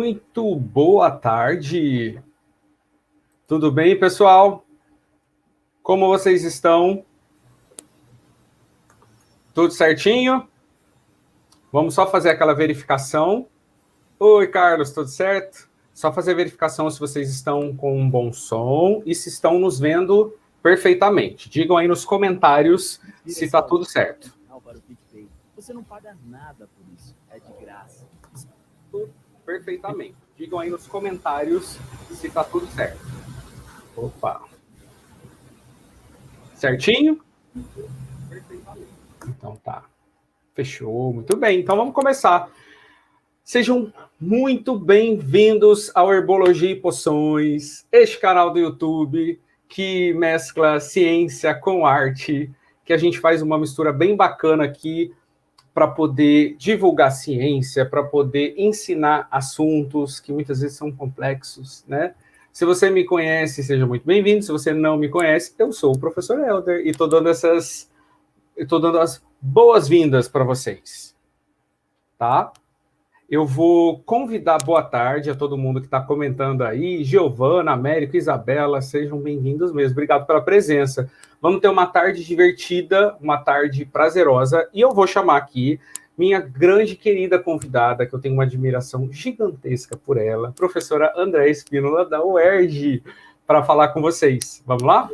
Muito boa tarde. Tudo bem, pessoal? Como vocês estão? Tudo certinho? Vamos só fazer aquela verificação. Oi, Carlos, tudo certo? Só fazer a verificação se vocês estão com um bom som e se estão nos vendo perfeitamente. Digam aí nos comentários se está tudo certo. Você não paga nada por isso, é de graça. Perfeitamente. Digam aí nos comentários se está tudo certo. Opa. Certinho? Perfeitamente. Então tá. Fechou, muito bem. Então vamos começar. Sejam muito bem-vindos ao Herbologia e Poções, este canal do YouTube que mescla ciência com arte, que a gente faz uma mistura bem bacana aqui para poder divulgar ciência, para poder ensinar assuntos que muitas vezes são complexos, né? Se você me conhece, seja muito bem-vindo. Se você não me conhece, eu sou o professor Helder e estou dando as boas-vindas para vocês, tá? Eu vou convidar boa tarde a todo mundo que está comentando aí. Giovana, Américo, Isabela, sejam bem-vindos mesmo. Obrigado pela presença. Vamos ter uma tarde divertida, uma tarde prazerosa. E eu vou chamar aqui minha grande querida convidada, que eu tenho uma admiração gigantesca por ela, professora Andréa Espínola, da UERJ, para falar com vocês. Vamos lá?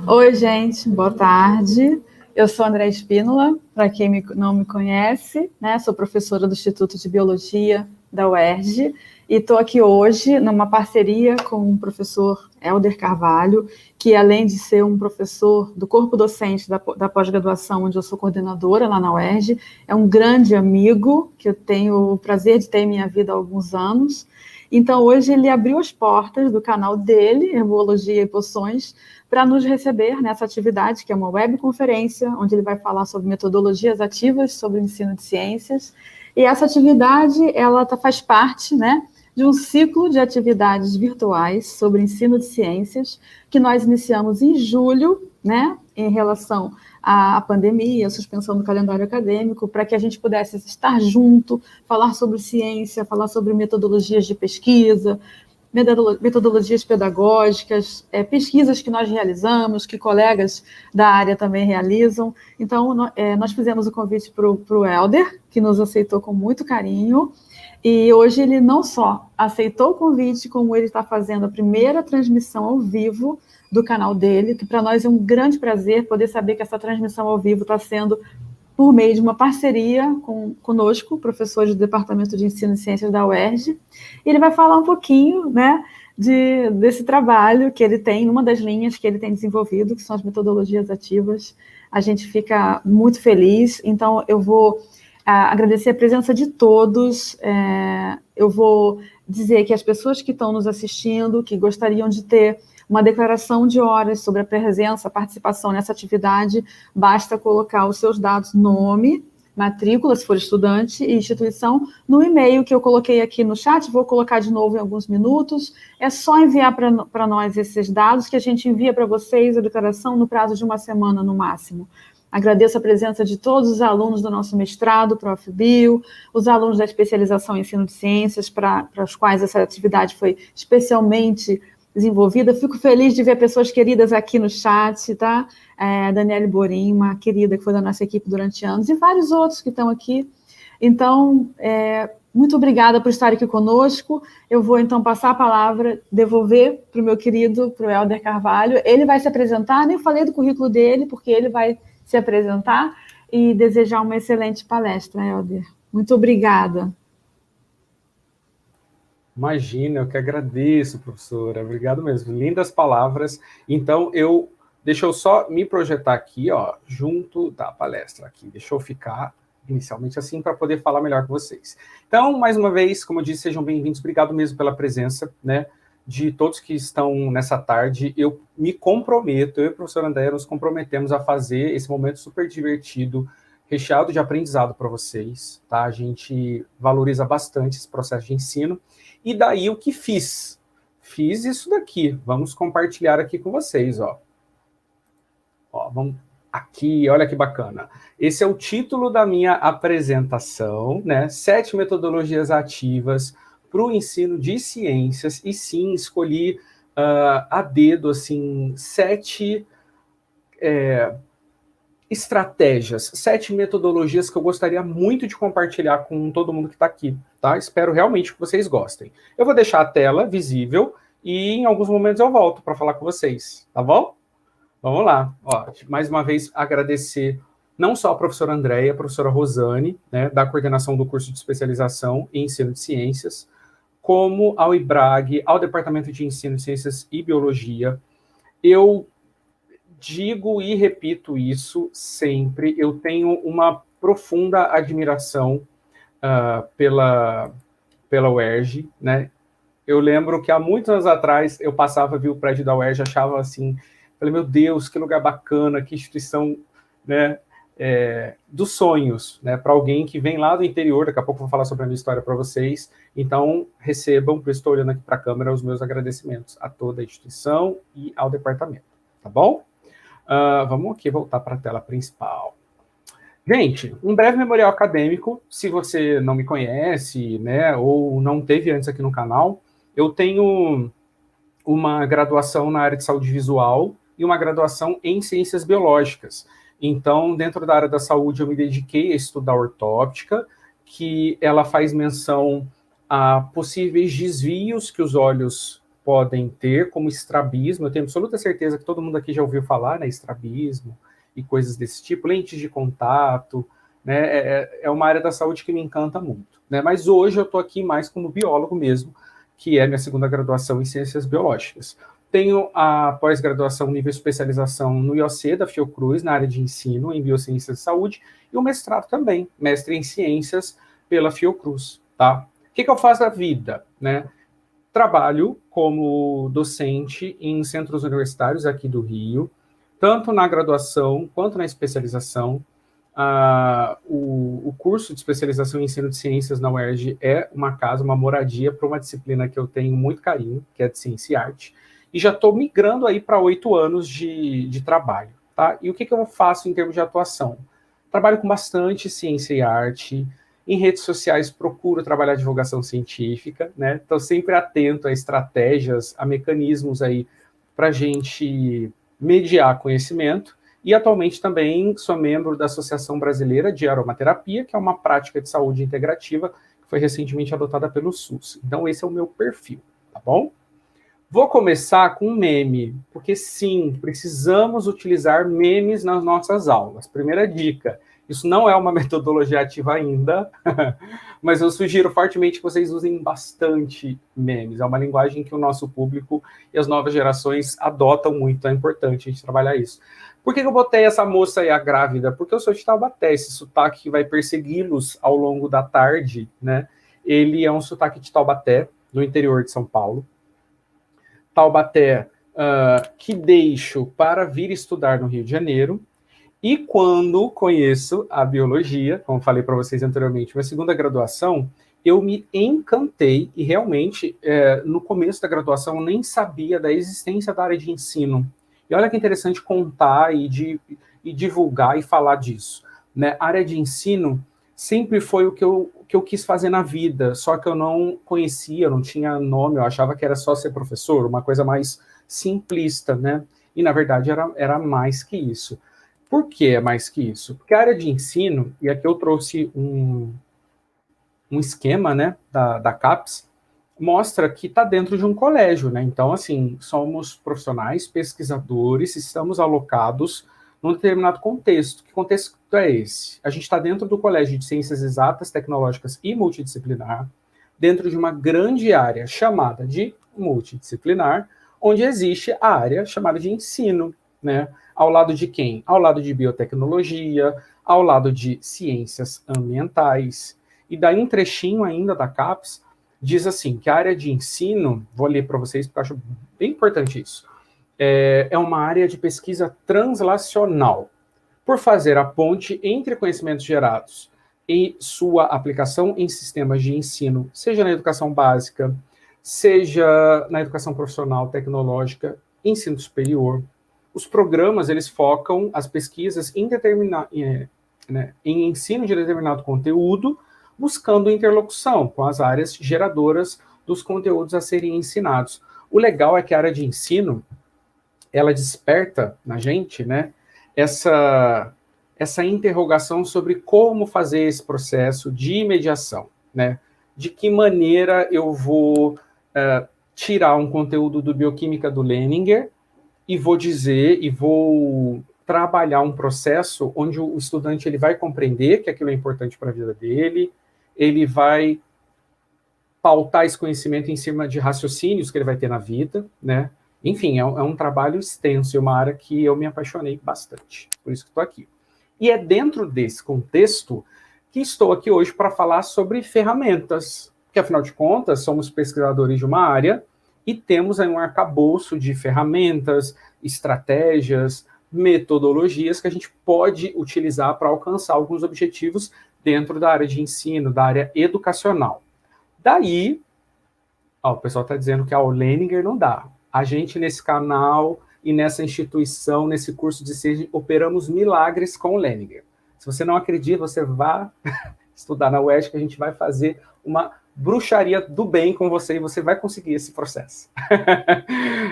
Oi, gente. Boa tarde. Eu sou Andréa Espínola, para quem não me conhece, né? Sou professora do Instituto de Biologia da UERJ e estou aqui hoje numa parceria com o professor Helder Carvalho, que além de ser um professor do corpo docente da pós-graduação, onde eu sou coordenadora lá na UERJ, é um grande amigo que eu tenho o prazer de ter em minha vida há alguns anos. Então, hoje ele abriu as portas do canal dele, Herbologia e Poções, para nos receber nessa atividade, que é uma webconferência, onde ele vai falar sobre metodologias ativas sobre o ensino de ciências. E essa atividade, ela faz parte, né, de um ciclo de atividades virtuais sobre ensino de ciências, que nós iniciamos em julho, né, em relação à pandemia, a suspensão do calendário acadêmico, para que a gente pudesse estar junto, falar sobre ciência, falar sobre metodologias de pesquisa, metodologias pedagógicas, pesquisas que nós realizamos, que colegas da área também realizam. Então, nós fizemos o convite para o Helder, que nos aceitou com muito carinho, e hoje ele não só aceitou o convite, como ele está fazendo a primeira transmissão ao vivo do canal dele, que para nós é um grande prazer poder saber que essa transmissão ao vivo está sendo por meio de uma parceria conosco, professores do Departamento de Ensino e Ciências da UERJ. Ele vai falar um pouquinho, né, desse trabalho que ele tem, uma das linhas que ele tem desenvolvido, que são as metodologias ativas. A gente fica muito feliz. Então, eu vou agradecer a presença de todos. Eu vou dizer que as pessoas que estão nos assistindo, que gostariam de ter uma declaração de horas sobre a presença, a participação nessa atividade, basta colocar os seus dados, nome, matrícula, se for estudante, e instituição, no e-mail que eu coloquei aqui no chat, vou colocar de novo em alguns minutos. É só enviar para nós esses dados, que a gente envia para vocês a declaração no prazo de uma semana, no máximo. Agradeço a presença de todos os alunos do nosso mestrado, Prof. Bio, os alunos da especialização em ensino de ciências, para os quais essa atividade foi especialmente desenvolvida. Fico feliz de ver pessoas queridas aqui no chat, tá? Daniele Borim, uma querida que foi da nossa equipe durante anos, e vários outros que estão aqui. Então, muito obrigada por estar aqui conosco. Eu vou, então, passar a palavra, devolver para o meu querido, para o Helder Carvalho. Ele vai se apresentar, nem falei do currículo dele, porque ele vai se apresentar e desejar uma excelente palestra, Helder. Muito obrigada. Imagina, eu que agradeço, professora. Obrigado mesmo. Lindas palavras. Então, deixa eu só me projetar aqui, ó, junto da palestra aqui. Deixa eu ficar inicialmente assim para poder falar melhor com vocês. Então, mais uma vez, como eu disse, sejam bem-vindos. Obrigado mesmo pela presença, né, de todos que estão nessa tarde. Eu me comprometo, eu e a professora Andréa nos comprometemos a fazer esse momento super divertido, recheado de aprendizado para vocês, tá? A gente valoriza bastante esse processo de ensino. E daí o que fiz? Fiz isso daqui. Vamos compartilhar aqui com vocês, ó. Ó, vamos aqui, olha que bacana. Esse é o título da minha apresentação, né? 7 metodologias ativas para o ensino de ciências, e sim, escolhi a dedo, assim, 7 estratégias, 7 metodologias que eu gostaria muito de compartilhar com todo mundo que está aqui, tá? Espero realmente que vocês gostem. Eu vou deixar a tela visível e em alguns momentos eu volto para falar com vocês, tá bom? Vamos lá. Ó, mais uma vez, agradecer não só a professora Andréia, a professora Rosane, né, da coordenação do curso de especialização em ensino de ciências, como ao IBRAG, ao Departamento de Ensino de Ciências e Biologia. Eu digo e repito isso sempre, eu tenho uma profunda admiração pela UERJ, né? Eu lembro que há muitos anos atrás eu passava, vi o prédio da UERJ, achava assim, falei, meu Deus, que lugar bacana, que instituição, né, dos sonhos, né, para alguém que vem lá do interior. Daqui a pouco eu vou falar sobre a minha história para vocês. Então, recebam, por eu estou olhando aqui para a câmera, os meus agradecimentos a toda a instituição e ao departamento, tá bom? Vamos aqui voltar para a tela principal. Gente, um breve memorial acadêmico, se você não me conhece, né, ou não teve antes aqui no canal, eu tenho uma graduação na área de saúde visual e uma graduação em ciências biológicas. Então, dentro da área da saúde, eu me dediquei a estudar ortóptica, que ela faz menção a possíveis desvios que os olhos podem ter, como estrabismo. Eu tenho absoluta certeza que todo mundo aqui já ouviu falar, né, estrabismo e coisas desse tipo, lentes de contato, né, é uma área da saúde que me encanta muito, né, mas hoje eu estou aqui mais como biólogo mesmo, que é minha segunda graduação em ciências biológicas. Tenho a pós-graduação nível especialização no IOC da Fiocruz, na área de ensino em biociências de saúde, e o mestrado também, mestre em ciências pela Fiocruz, tá? O que eu faço da vida, né? Trabalho como docente em centros universitários aqui do Rio, tanto na graduação quanto na especialização. O curso de especialização em ensino de ciências na UERJ é uma casa, uma moradia para uma disciplina que eu tenho muito carinho, que é de ciência e arte, e já estou migrando aí para 8 anos de trabalho, tá? E o que eu faço em termos de atuação? Trabalho com bastante ciência e arte. Em redes sociais, procuro trabalhar divulgação científica, né? Estou sempre atento a estratégias, a mecanismos aí para a gente mediar conhecimento. E atualmente também sou membro da Associação Brasileira de Aromaterapia, que é uma prática de saúde integrativa que foi recentemente adotada pelo SUS. Então esse é o meu perfil, tá bom? Vou começar com um meme, porque sim, precisamos utilizar memes nas nossas aulas. Primeira dica, isso não é uma metodologia ativa ainda, mas eu sugiro fortemente que vocês usem bastante memes. É uma linguagem que o nosso público e as novas gerações adotam muito, é importante a gente trabalhar isso. Por que eu botei essa moça aí, a grávida? Porque eu sou de Taubaté, esse sotaque que vai persegui-los ao longo da tarde, né? Ele é um sotaque de Taubaté, do interior de São Paulo. Taubaté, que deixo para vir estudar no Rio de Janeiro. E quando conheço a biologia, como falei para vocês anteriormente, minha segunda graduação, eu me encantei e realmente, no começo da graduação, eu nem sabia da existência da área de ensino. E olha que interessante contar e divulgar e falar disso, né? A área de ensino sempre foi o que eu quis fazer na vida, só que eu não conhecia, não tinha nome, eu achava que era só ser professor, uma coisa mais simplista, né? E, na verdade, era mais que isso. Por que é mais que isso? Porque a área de ensino, e aqui eu trouxe um esquema, né, da CAPES, mostra que está dentro de um colégio, né? Então, assim, somos profissionais, pesquisadores, estamos alocados num determinado contexto. Que contexto é esse? A gente está dentro do Colégio de Ciências Exatas, Tecnológicas e Multidisciplinar, dentro de uma grande área chamada de multidisciplinar, onde existe a área chamada de ensino, né? Ao lado de quem? Ao lado de biotecnologia, ao lado de ciências ambientais. E daí um trechinho ainda da CAPES diz assim, que a área de ensino, vou ler para vocês porque eu acho bem importante isso, é uma área de pesquisa translacional, por fazer a ponte entre conhecimentos gerados e sua aplicação em sistemas de ensino, seja na educação básica, seja na educação profissional, tecnológica, ensino superior. Os programas, eles focam as pesquisas em ensino de determinado conteúdo, buscando interlocução com as áreas geradoras dos conteúdos a serem ensinados. O legal é que a área de ensino, ela desperta na gente, né, essa interrogação sobre como fazer esse processo de mediação, né? De que maneira eu vou tirar um conteúdo do Bioquímica do Leninger e vou dizer, e vou trabalhar um processo onde o estudante ele vai compreender que aquilo é importante para a vida dele, ele vai pautar esse conhecimento em cima de raciocínios que ele vai ter na vida, né? Enfim, é um trabalho extenso e uma área que eu me apaixonei bastante, por isso que estou aqui. E é dentro desse contexto que estou aqui hoje para falar sobre ferramentas, porque afinal de contas somos pesquisadores de uma área e temos aí um arcabouço de ferramentas, estratégias, metodologias que a gente pode utilizar para alcançar alguns objetivos dentro da área de ensino, da área educacional. Daí, o pessoal está dizendo que o Leninger não dá. A gente, nesse canal e nessa instituição, nesse curso de ciência, operamos milagres com o Leninger. Se você não acredita, você vá estudar na UERJ, que a gente vai fazer uma bruxaria do bem com você e você vai conseguir esse processo.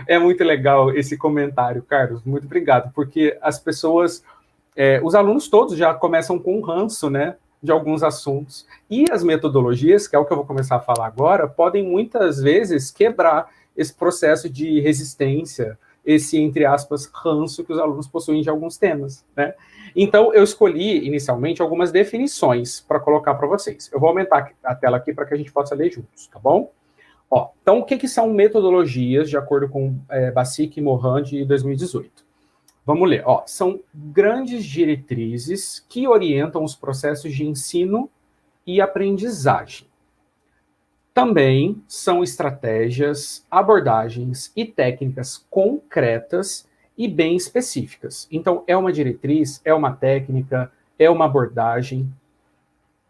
É muito legal esse comentário, Carlos. Muito obrigado, porque as pessoas, os alunos todos já começam com um ranço, né, de alguns assuntos. E as metodologias, que é o que eu vou começar a falar agora, podem muitas vezes quebrar esse processo de resistência, esse, entre aspas, ranço que os alunos possuem de alguns temas, né? Então, eu escolhi, inicialmente, algumas definições para colocar para vocês. Eu vou aumentar a tela aqui para que a gente possa ler juntos, tá bom? Então, o que são metodologias, de acordo com Bassic e Morin, de 2018? Vamos ler. São grandes diretrizes que orientam os processos de ensino e aprendizagem. Também são estratégias, abordagens e técnicas concretas e bem específicas. Então, é uma diretriz, é uma técnica, é uma abordagem.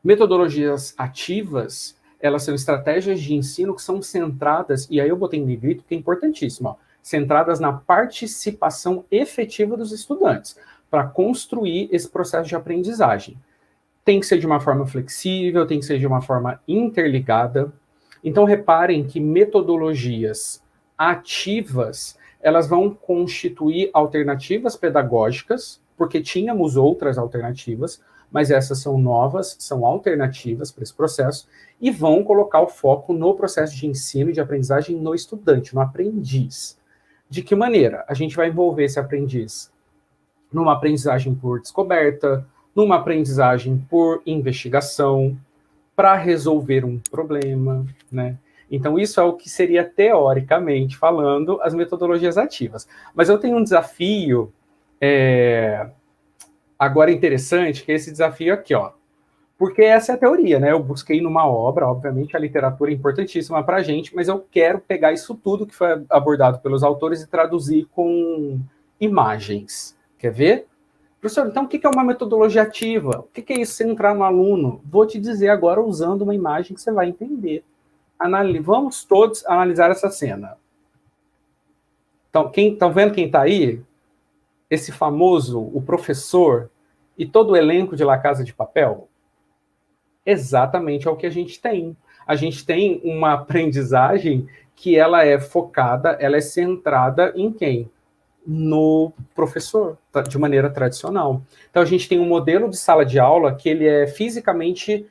Metodologias ativas, elas são estratégias de ensino que são centradas, e aí eu botei em negrito, que é importantíssimo, centradas na participação efetiva dos estudantes, para construir esse processo de aprendizagem. Tem que ser de uma forma flexível, tem que ser de uma forma interligada. Então, reparem que metodologias ativas, elas vão constituir alternativas pedagógicas, porque tínhamos outras alternativas, mas essas são novas, são alternativas para esse processo, e vão colocar o foco no processo de ensino e de aprendizagem no estudante, no aprendiz. De que maneira? A gente vai envolver esse aprendiz numa aprendizagem por descoberta, numa aprendizagem por investigação, para resolver um problema, né? Então, isso é o que seria, teoricamente falando, as metodologias ativas. Mas eu tenho um desafio agora interessante, que é esse desafio aqui, porque essa é a teoria, né? Eu busquei numa obra, obviamente a literatura é importantíssima para a gente, mas eu quero pegar isso tudo que foi abordado pelos autores e traduzir com imagens. Quer ver? Professor, então o que é uma metodologia ativa? O que é isso centrar no aluno? Vou te dizer agora usando uma imagem que você vai entender. Vamos todos analisar essa cena. Então, estão vendo quem está aí? Esse famoso, o professor e todo o elenco de La Casa de Papel? Exatamente é o que a gente tem. A gente tem uma aprendizagem que ela é focada, ela é centrada em quem? No professor, de maneira tradicional. Então, a gente tem um modelo de sala de aula que ele é fisicamente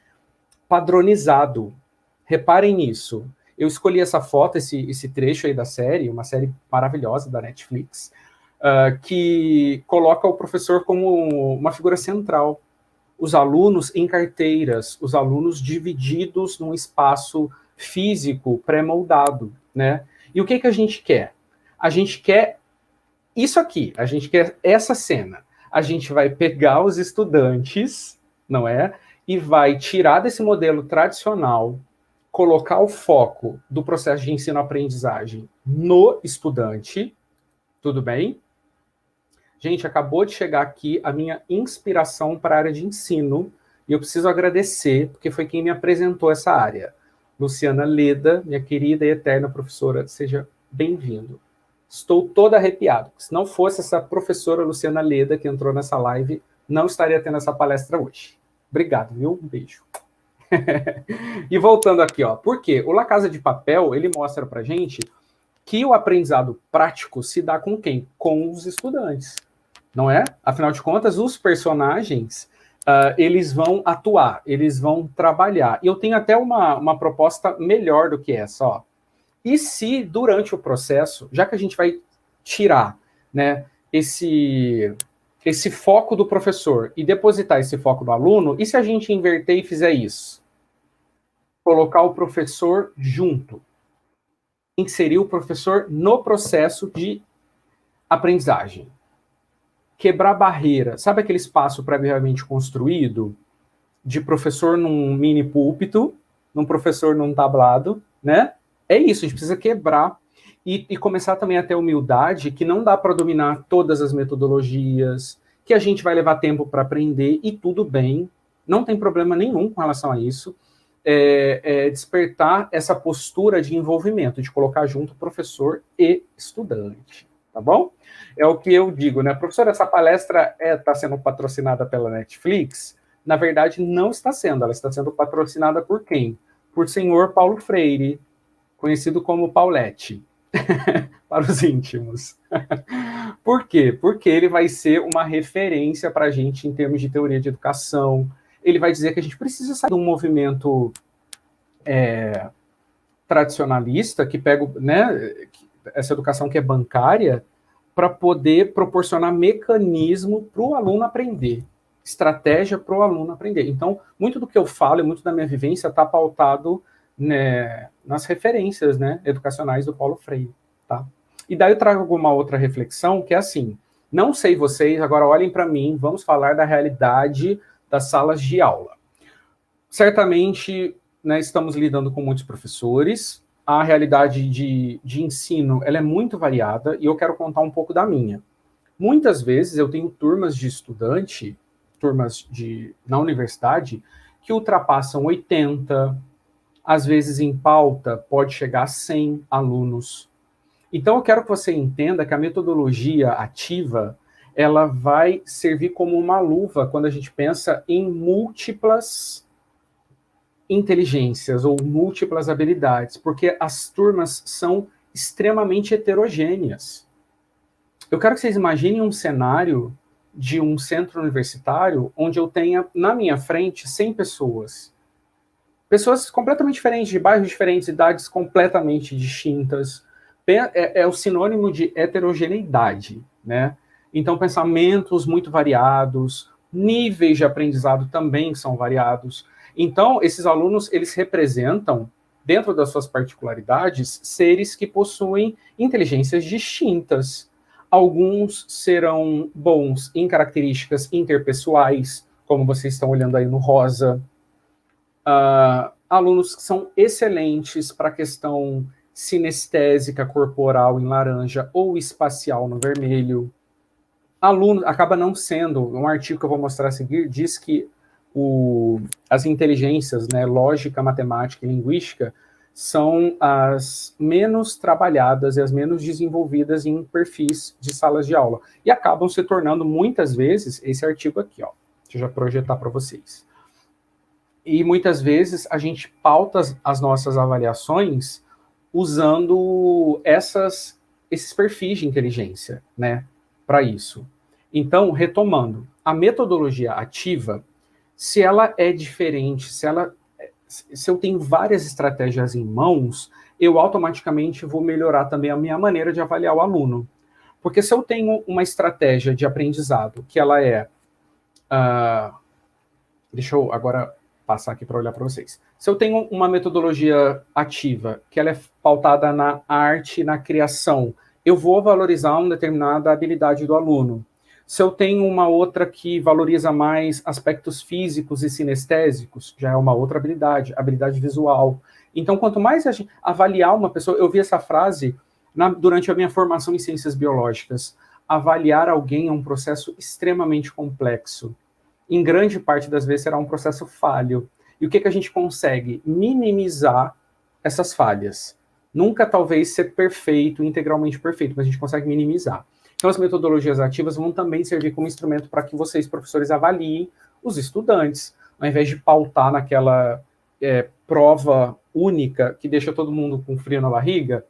padronizado. Reparem nisso. Eu escolhi essa foto, esse trecho aí da série, uma série maravilhosa da Netflix, que coloca o professor como uma figura central. Os alunos em carteiras, os alunos divididos num espaço físico pré-moldado, né? E o que a gente quer? A gente quer isso aqui, a gente quer essa cena. A gente vai pegar os estudantes, não é? E vai tirar desse modelo tradicional, colocar o foco do processo de ensino-aprendizagem no estudante, tudo bem? Gente, acabou de chegar aqui a minha inspiração para a área de ensino, e eu preciso agradecer, porque foi quem me apresentou essa área. Luciana Leda, minha querida e eterna professora, seja bem-vindo. Estou todo arrepiado. Se não fosse essa professora Luciana Leda que entrou nessa live, não estaria tendo essa palestra hoje. Obrigado, viu? Um beijo. E voltando aqui, ó, por quê? O La Casa de Papel, ele mostra pra gente que o aprendizado prático se dá com quem? Com os estudantes, não é? Afinal de contas, os personagens, eles vão atuar, eles vão trabalhar. E eu tenho até uma proposta melhor do que essa, ó. E se, durante o processo, já que a gente vai tirar, né, esse foco do professor e depositar esse foco no aluno, e se a gente inverter e fizer isso? Colocar o professor junto. Inserir o professor no processo de aprendizagem. Quebrar barreira. Sabe aquele espaço previamente construído de professor num mini púlpito, num professor num tablado, né? É isso, a gente precisa quebrar e começar também a ter humildade, que não dá para dominar todas as metodologias, que a gente vai levar tempo para aprender, e tudo bem, não tem problema nenhum com relação a isso. Despertar essa postura de envolvimento, de colocar junto professor e estudante, tá bom? É o que eu digo, né? Professor, essa palestra está sendo patrocinada pela Netflix? Na verdade, não está sendo. Ela está sendo patrocinada por quem? Por senhor Paulo Freire, conhecido como Paulette, para os íntimos. Por quê? Porque ele vai ser uma referência para a gente em termos de teoria de educação. Ele vai dizer que a gente precisa sair de um movimento tradicionalista, que pega, né, essa educação que é bancária, para poder proporcionar mecanismo para o aluno aprender, estratégia para o aluno aprender. Então, muito do que eu falo e muito da minha vivência está pautado, né, nas referências, né, educacionais do Paulo Freire. Tá? E daí eu trago uma outra reflexão, que é assim, não sei vocês, agora olhem para mim, vamos falar da realidade das salas de aula. Certamente, né, estamos lidando com muitos professores, a realidade de ensino ela é muito variada, e eu quero contar um pouco da minha. Muitas vezes eu tenho turmas de estudante, na universidade, que ultrapassam 80, às vezes em pauta pode chegar a 100 alunos. Então eu quero que você entenda que a metodologia ativa, ela vai servir como uma luva quando a gente pensa em múltiplas inteligências ou múltiplas habilidades, porque as turmas são extremamente heterogêneas. Eu quero que vocês imaginem um cenário de um centro universitário onde eu tenha na minha frente 100 pessoas. Pessoas completamente diferentes, de bairros diferentes, idades completamente distintas. É o sinônimo de heterogeneidade, né? Então, pensamentos muito variados, níveis de aprendizado também são variados. Então, esses alunos, eles representam, dentro das suas particularidades, seres que possuem inteligências distintas. Alguns serão bons em características interpessoais, como vocês estão olhando aí no rosa. Alunos que são excelentes para a questão sinestésica corporal em laranja ou espacial no vermelho. Aluno acaba não sendo, um artigo que eu vou mostrar a seguir diz que as inteligências, né, lógica, matemática e linguística, são as menos trabalhadas e as menos desenvolvidas em perfis de salas de aula. E acabam se tornando, muitas vezes, esse artigo aqui, ó. Deixa eu já projetar para vocês. E muitas vezes a gente pauta as nossas avaliações usando esses perfis de inteligência, né, para isso. Então, retomando, a metodologia ativa, se ela é diferente, se eu tenho várias estratégias em mãos, eu automaticamente vou melhorar também a minha maneira de avaliar o aluno. Porque se eu tenho uma estratégia de aprendizado que ela é... deixa eu agora passar aqui para olhar para vocês. Se eu tenho uma metodologia ativa, que ela é pautada na arte, na criação, eu vou valorizar uma determinada habilidade do aluno. Se eu tenho uma outra que valoriza mais aspectos físicos e sinestésicos, já é uma outra habilidade visual. Então, quanto mais a gente avaliar uma pessoa, eu vi essa frase durante a minha formação em ciências biológicas, avaliar alguém é um processo extremamente complexo. Em grande parte das vezes será um processo falho. E o que a gente consegue? Minimizar essas falhas. Nunca talvez ser perfeito, integralmente perfeito, mas a gente consegue minimizar. Então, as metodologias ativas vão também servir como instrumento para que vocês, professores, avaliem os estudantes, ao invés de pautar naquela prova única que deixa todo mundo com frio na barriga,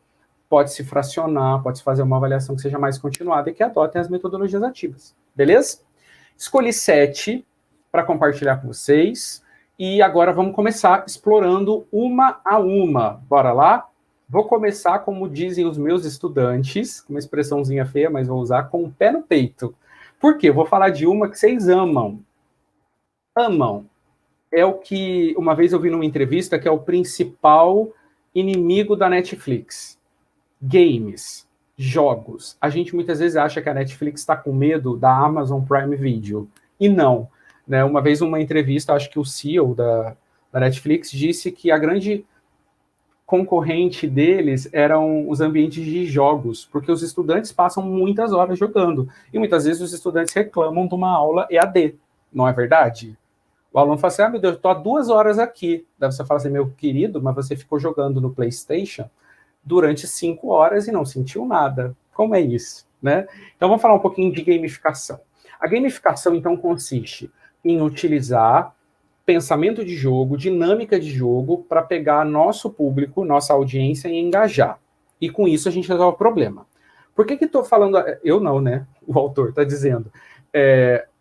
pode-se fracionar, pode-se fazer uma avaliação que seja mais continuada e que adotem as metodologias ativas. Beleza? Escolhi 7 para compartilhar com vocês. E agora vamos começar explorando uma a uma. Bora lá? Vou começar, como dizem os meus estudantes, uma expressãozinha feia, mas vou usar, com o pé no peito. Por quê? Eu vou falar de uma que vocês amam. Amam. É o que, uma vez eu vi numa entrevista, que é o principal inimigo da Netflix. Games, jogos. A gente muitas vezes acha que a Netflix está com medo da Amazon Prime Video. E não. Né? Uma vez, numa entrevista, acho que o CEO da Netflix disse que a grande concorrente deles eram os ambientes de jogos, porque os estudantes passam muitas horas jogando. E muitas vezes os estudantes reclamam de uma aula EAD. Não é verdade? O aluno fala assim, meu Deus, eu estou há 2 horas aqui. Daí você fala assim, meu querido, mas você ficou jogando no PlayStation durante 5 horas e não sentiu nada. Como é isso? Né? Então vamos falar um pouquinho de gamificação. A gamificação, então, consiste em utilizar pensamento de jogo, dinâmica de jogo, para pegar nosso público, nossa audiência e engajar. E com isso a gente resolve o problema. Por que estou falando... Eu não, né? O autor está dizendo.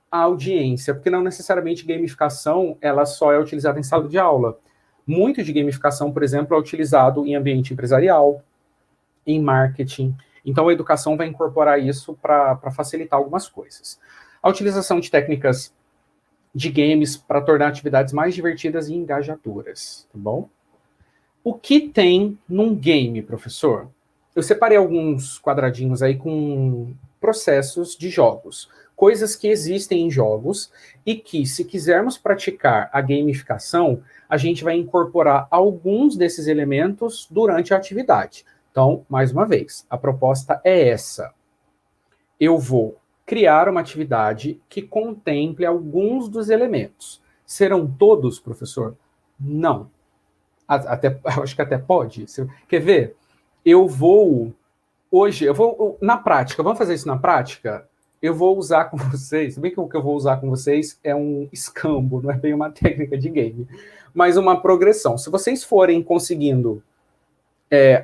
A audiência, porque não necessariamente gamificação, ela só é utilizada em sala de aula. Muito de gamificação, por exemplo, é utilizado em ambiente empresarial, em marketing. Então a educação vai incorporar isso para facilitar algumas coisas. A utilização de técnicas de games para tornar atividades mais divertidas e engajadoras, tá bom? O que tem num game, professor? Eu separei alguns quadradinhos aí com processos de jogos, coisas que existem em jogos e que, se quisermos praticar a gamificação, a gente vai incorporar alguns desses elementos durante a atividade. Então, mais uma vez, a proposta é essa. Eu vou criar uma atividade que contemple alguns dos elementos. Serão todos, professor? Não. Acho que até pode. Quer ver? Hoje, na prática, vamos fazer isso na prática? Eu vou usar com vocês, se bem que o que eu vou usar com vocês é um escambo, não é bem uma técnica de game, mas uma progressão. Se vocês forem conseguindo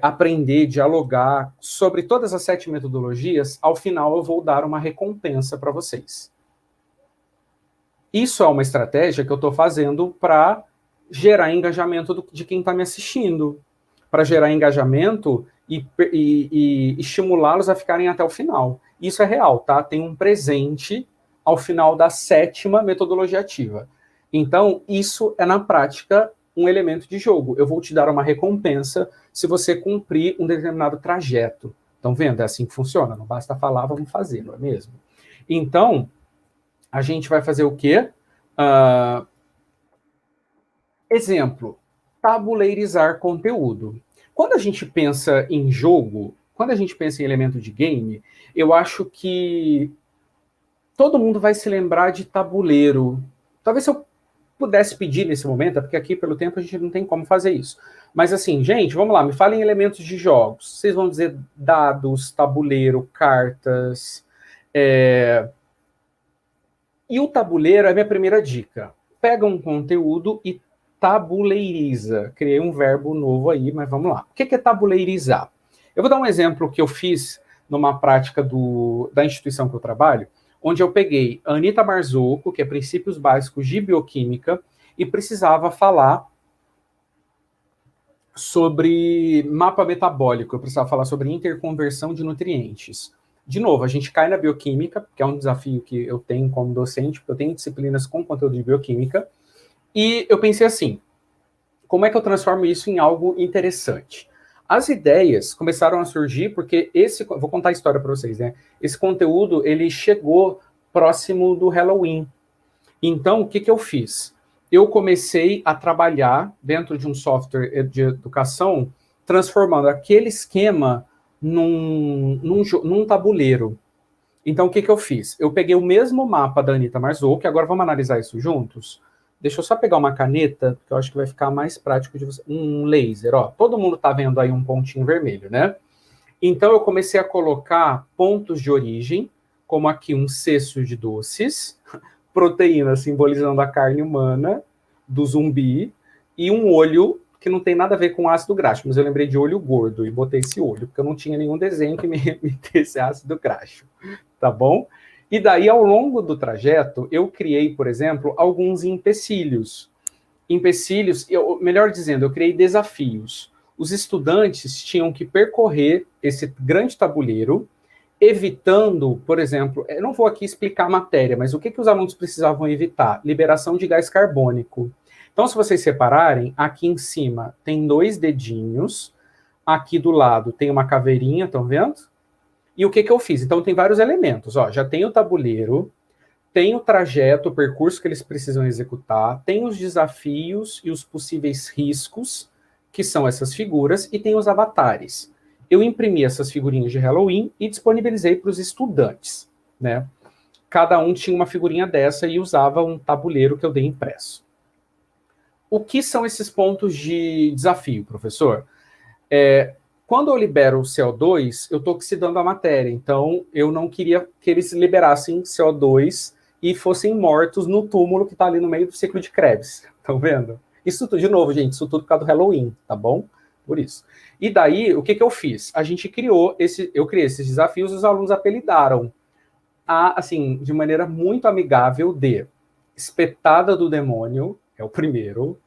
aprender, dialogar sobre todas as 7 metodologias, ao final eu vou dar uma recompensa para vocês. Isso é uma estratégia que eu estou fazendo para gerar engajamento de quem está me assistindo, para gerar engajamento e estimulá-los a ficarem até o final. Isso é real, tá? Tem um presente ao final da 7ª metodologia ativa. Então, isso é, na prática, um elemento de jogo. Eu vou te dar uma recompensa se você cumprir um determinado trajeto. Estão vendo? É assim que funciona. Não basta falar, vamos fazer, não é mesmo? Então, a gente vai fazer o quê? Exemplo, tabuleirizar conteúdo. Quando a gente pensa em jogo, quando a gente pensa em elemento de game, eu acho que todo mundo vai se lembrar de tabuleiro. Talvez se eu pudesse pedir nesse momento, porque aqui pelo tempo a gente não tem como fazer isso. Mas assim, gente, vamos lá, me falem elementos de jogos. Vocês vão dizer dados, tabuleiro, cartas. E o tabuleiro é a minha primeira dica. Pega um conteúdo e tabuleiriza. Criei um verbo novo aí, mas vamos lá. O que é tabuleirizar? Eu vou dar um exemplo que eu fiz numa prática da instituição que eu trabalho, onde eu peguei a Anita Marzocco, que é Princípios Básicos de Bioquímica, e precisava falar sobre mapa metabólico, eu precisava falar sobre interconversão de nutrientes. De novo, a gente cai na bioquímica, que é um desafio que eu tenho como docente, porque eu tenho disciplinas com conteúdo de bioquímica, e eu pensei assim, como é que eu transformo isso em algo interessante? As ideias começaram a surgir porque vou contar a história para vocês, né? Esse conteúdo, ele chegou próximo do Halloween. Então, o que eu fiz? Eu comecei a trabalhar dentro de um software de educação, transformando aquele esquema num tabuleiro. Então, o que eu fiz? Eu peguei o mesmo mapa da Anita Marzocco, agora vamos analisar isso juntos? Deixa eu só pegar uma caneta, que eu acho que vai ficar mais prático de você. Um laser, ó. Todo mundo tá vendo aí um pontinho vermelho, né? Então, eu comecei a colocar pontos de origem, como aqui um cesto de doces, proteína simbolizando a carne humana, do zumbi, e um olho que não tem nada a ver com ácido graxo, mas eu lembrei de olho gordo e botei esse olho, porque eu não tinha nenhum desenho que me remetesse ácido graxo, tá bom? E daí, ao longo do trajeto, eu criei, por exemplo, alguns empecilhos. Empecilhos, melhor dizendo, eu criei desafios. Os estudantes tinham que percorrer esse grande tabuleiro, evitando, por exemplo, eu não vou aqui explicar a matéria, mas o que os alunos precisavam evitar? Liberação de gás carbônico. Então, se vocês separarem, aqui em cima tem 2 dedinhos, aqui do lado tem uma caveirinha, estão vendo? E o que eu fiz? Então, tem vários elementos. Ó, já tem o tabuleiro, tem o trajeto, o percurso que eles precisam executar, tem os desafios e os possíveis riscos, que são essas figuras, e tem os avatares. Eu imprimi essas figurinhas de Halloween e disponibilizei para os estudantes, né? Cada um tinha uma figurinha dessa e usava um tabuleiro que eu dei impresso. O que são esses pontos de desafio, professor? Quando eu libero o CO2, eu estou oxidando a matéria, então eu não queria que eles liberassem CO2 e fossem mortos no túmulo que está ali no meio do ciclo de Krebs. Estão vendo? Isso tudo, de novo, gente, isso tudo por causa do Halloween, tá bom? Por isso. E daí, o que eu fiz? Eu criei esses desafios e os alunos apelidaram, assim, de maneira muito amigável, de espetada do demônio, é o primeiro,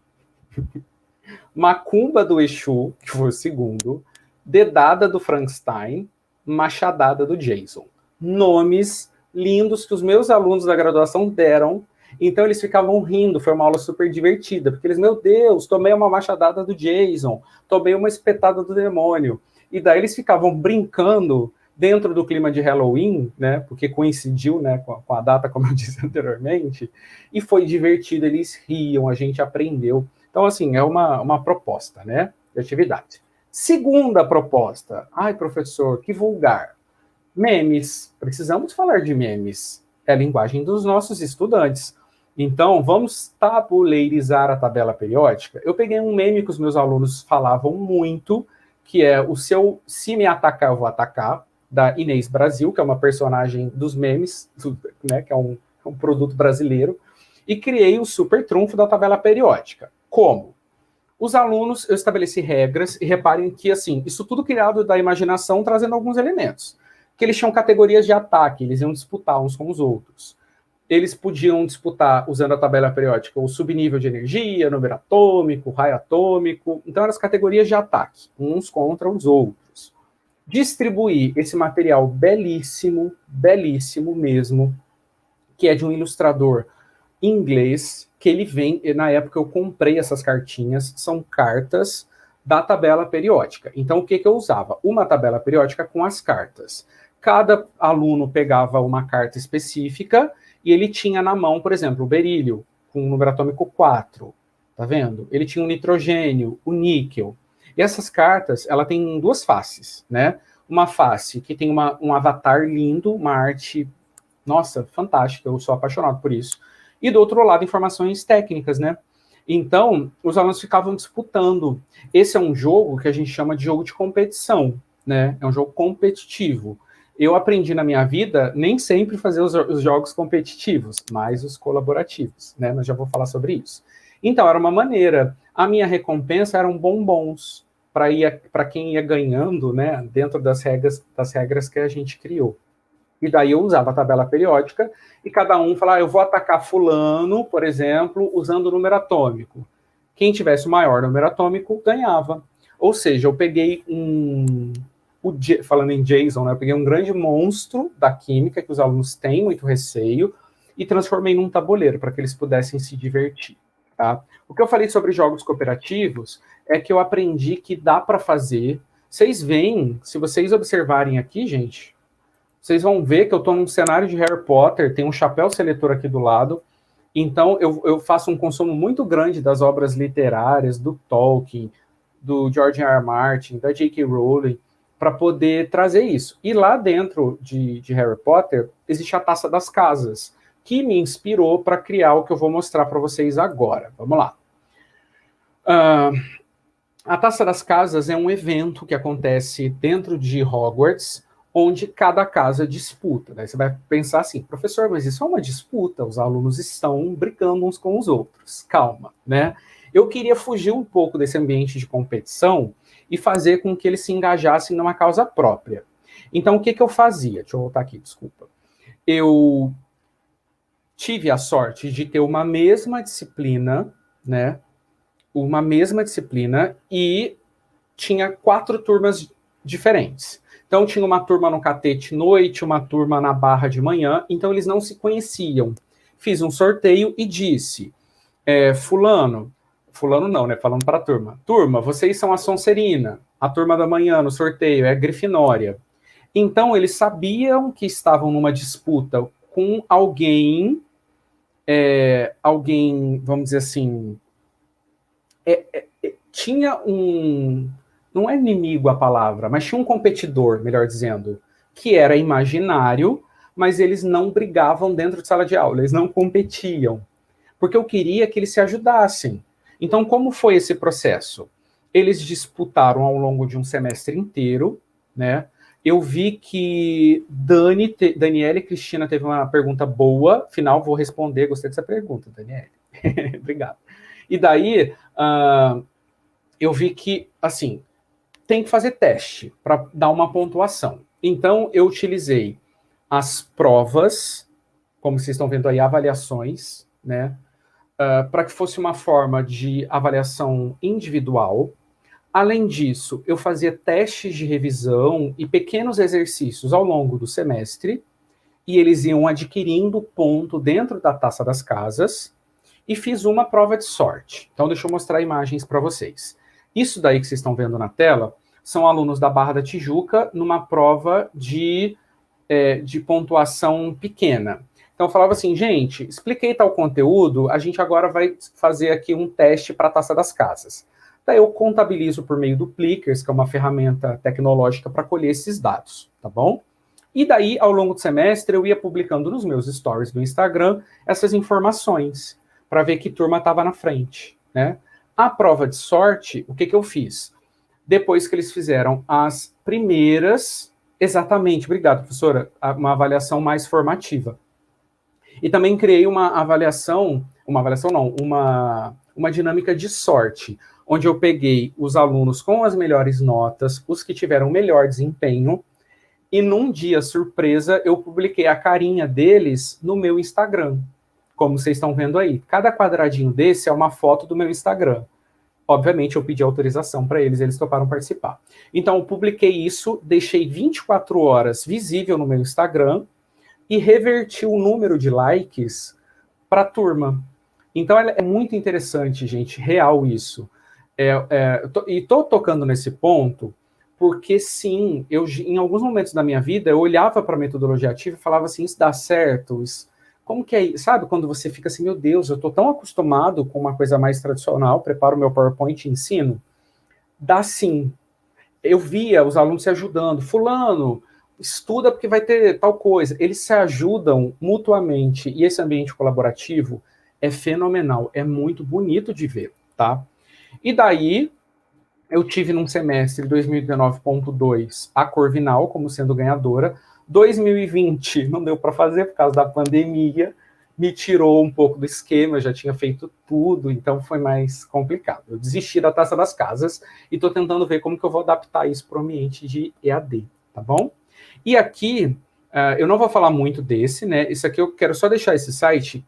macumba do Exu, que foi o segundo, dedada do Frankenstein, machadada do Jason. Nomes lindos que os meus alunos da graduação deram, então eles ficavam rindo, foi uma aula super divertida, porque eles, meu Deus, tomei uma machadada do Jason, tomei uma espetada do demônio, e daí eles ficavam brincando dentro do clima de Halloween, né, porque coincidiu, né, com a data, como eu disse anteriormente, e foi divertido, eles riam, a gente aprendeu. Então, assim, é uma proposta, né, de atividade. Segunda proposta, ai, professor, que vulgar. Memes, precisamos falar de memes, é a linguagem dos nossos estudantes. Então, vamos tabuleirizar a tabela periódica. Eu peguei um meme que os meus alunos falavam muito, que é o seu "se me atacar, eu vou atacar", da Inês Brasil, que é uma personagem dos memes, né, que é um produto brasileiro, e criei o super trunfo da tabela periódica. Como? Os alunos, eu estabeleci regras, e reparem que, assim, isso tudo criado da imaginação, trazendo alguns elementos. Que eles tinham categorias de ataque, eles iam disputar uns com os outros. Eles podiam disputar, usando a tabela periódica, o subnível de energia, número atômico, raio atômico. Então, eram as categorias de ataque, uns contra os outros. Distribuir esse material belíssimo, belíssimo mesmo, que é de um ilustrador inglês, que ele vem, na época eu comprei essas cartinhas, são cartas da tabela periódica. Então, o que eu usava? Uma tabela periódica com as cartas. Cada aluno pegava uma carta específica e ele tinha na mão, por exemplo, o berílio, com o número atômico 4, tá vendo? Ele tinha o nitrogênio, o níquel. E essas cartas, ela tem 2 faces, né? Uma face que tem um avatar lindo, uma arte, nossa, fantástica, eu sou apaixonado por isso. E do outro lado, informações técnicas, né? Então, os alunos ficavam disputando. Esse é um jogo que a gente chama de jogo de competição, né? É um jogo competitivo. Eu aprendi na minha vida nem sempre fazer os jogos competitivos, mas os colaborativos, né? Mas já vou falar sobre isso. Então, era uma maneira. A minha recompensa eram bombons para quem ia ganhando, né? Dentro das regras que a gente criou. E daí eu usava a tabela periódica e cada um falava, eu vou atacar fulano, por exemplo, usando o número atômico. Quem tivesse o maior número atômico ganhava. Ou seja, eu peguei falando em Jason, né, eu peguei um grande monstro da química que os alunos têm muito receio e transformei num tabuleiro para que eles pudessem se divertir. Tá? O que eu falei sobre jogos cooperativos é que eu aprendi que dá para fazer. Vocês veem, se vocês observarem aqui, gente, vocês vão ver que eu estou num cenário de Harry Potter, tem um chapéu seletor aqui do lado, então eu faço um consumo muito grande das obras literárias, do Tolkien, do George R. R. Martin, da J.K. Rowling, para poder trazer isso. E lá dentro de Harry Potter, existe a Taça das Casas, que me inspirou para criar o que eu vou mostrar para vocês agora. Vamos lá. A Taça das Casas é um evento que acontece dentro de Hogwarts, onde cada casa disputa. Daí você vai pensar assim, professor, mas isso é uma disputa, os alunos estão brigando uns com os outros. Calma, né? Eu queria fugir um pouco desse ambiente de competição e fazer com que eles se engajassem numa causa própria. Então, o que eu fazia? Deixa eu voltar aqui, desculpa. Eu tive a sorte de ter uma mesma disciplina, né? Uma mesma disciplina e tinha 4 turmas diferentes. Então, tinha uma turma no catete noite, uma turma na barra de manhã, então eles não se conheciam. Fiz um sorteio e disse, fulano não, né, falando para a turma, vocês são a Sonserina, a turma da manhã no sorteio é Grifinória. Então, eles sabiam que estavam numa disputa com alguém, vamos dizer assim, tinha um... Não é inimigo a palavra, mas tinha um competidor, melhor dizendo, que era imaginário, mas eles não brigavam dentro de sala de aula, eles não competiam, porque eu queria que eles se ajudassem. Então, como foi esse processo? Eles disputaram ao longo de um semestre inteiro, né? Eu vi que Daniela e Cristina teve uma pergunta boa, afinal vou responder, gostei dessa pergunta, Daniela. Obrigado. E daí, eu vi que, assim, tem que fazer teste para dar uma pontuação. Então, eu utilizei as provas, como vocês estão vendo aí, avaliações, né? Para que fosse uma forma de avaliação individual. Além disso, eu fazia testes de revisão e pequenos exercícios ao longo do semestre, e eles iam adquirindo ponto dentro da Taça das Casas, e fiz uma prova de sorte. Então, deixa eu mostrar imagens para vocês. Isso daí que vocês estão vendo na tela são alunos da Barra da Tijuca numa prova de pontuação pequena. Então, eu falava assim, gente, expliquei tal conteúdo, a gente agora vai fazer aqui um teste para a Taça das Casas. Daí eu contabilizo por meio do Plickers, que é uma ferramenta tecnológica para colher esses dados, tá bom? E daí, ao longo do semestre, eu ia publicando nos meus stories do Instagram essas informações, para ver que turma estava na frente, né? A prova de sorte, o que eu fiz? Depois que eles fizeram as primeiras... Exatamente, obrigado, professora. Uma avaliação mais formativa. E também criei uma dinâmica de sorte, onde eu peguei os alunos com as melhores notas, os que tiveram melhor desempenho, e num dia surpresa eu publiquei a carinha deles no meu Instagram, como vocês estão vendo aí. Cada quadradinho desse é uma foto do meu Instagram. Obviamente, eu pedi autorização para eles, eles toparam participar. Então, eu publiquei isso, deixei 24 horas visível no meu Instagram e reverti o número de likes para a turma. Então, é muito interessante, gente, real isso. Estou tocando nesse ponto porque, sim, em alguns momentos da minha vida, eu olhava para a metodologia ativa e falava assim, isso dá certo, como que é? Sabe quando você fica assim, meu Deus, eu estou tão acostumado com uma coisa mais tradicional, preparo meu PowerPoint e ensino? Dá sim. Eu via os alunos se ajudando. Fulano, estuda porque vai ter tal coisa. Eles se ajudam mutuamente. E esse ambiente colaborativo é fenomenal. É muito bonito de ver, tá? E daí, eu tive num semestre 2019.2 a Corvinal como sendo ganhadora. 2020 não deu para fazer por causa da pandemia, me tirou um pouco do esquema, eu já tinha feito tudo, então foi mais complicado. Eu desisti da Taça das Casas e estou tentando ver como que eu vou adaptar isso para o ambiente de EAD, tá bom? E aqui, eu não vou falar muito desse, né? Isso aqui eu quero só deixar esse site,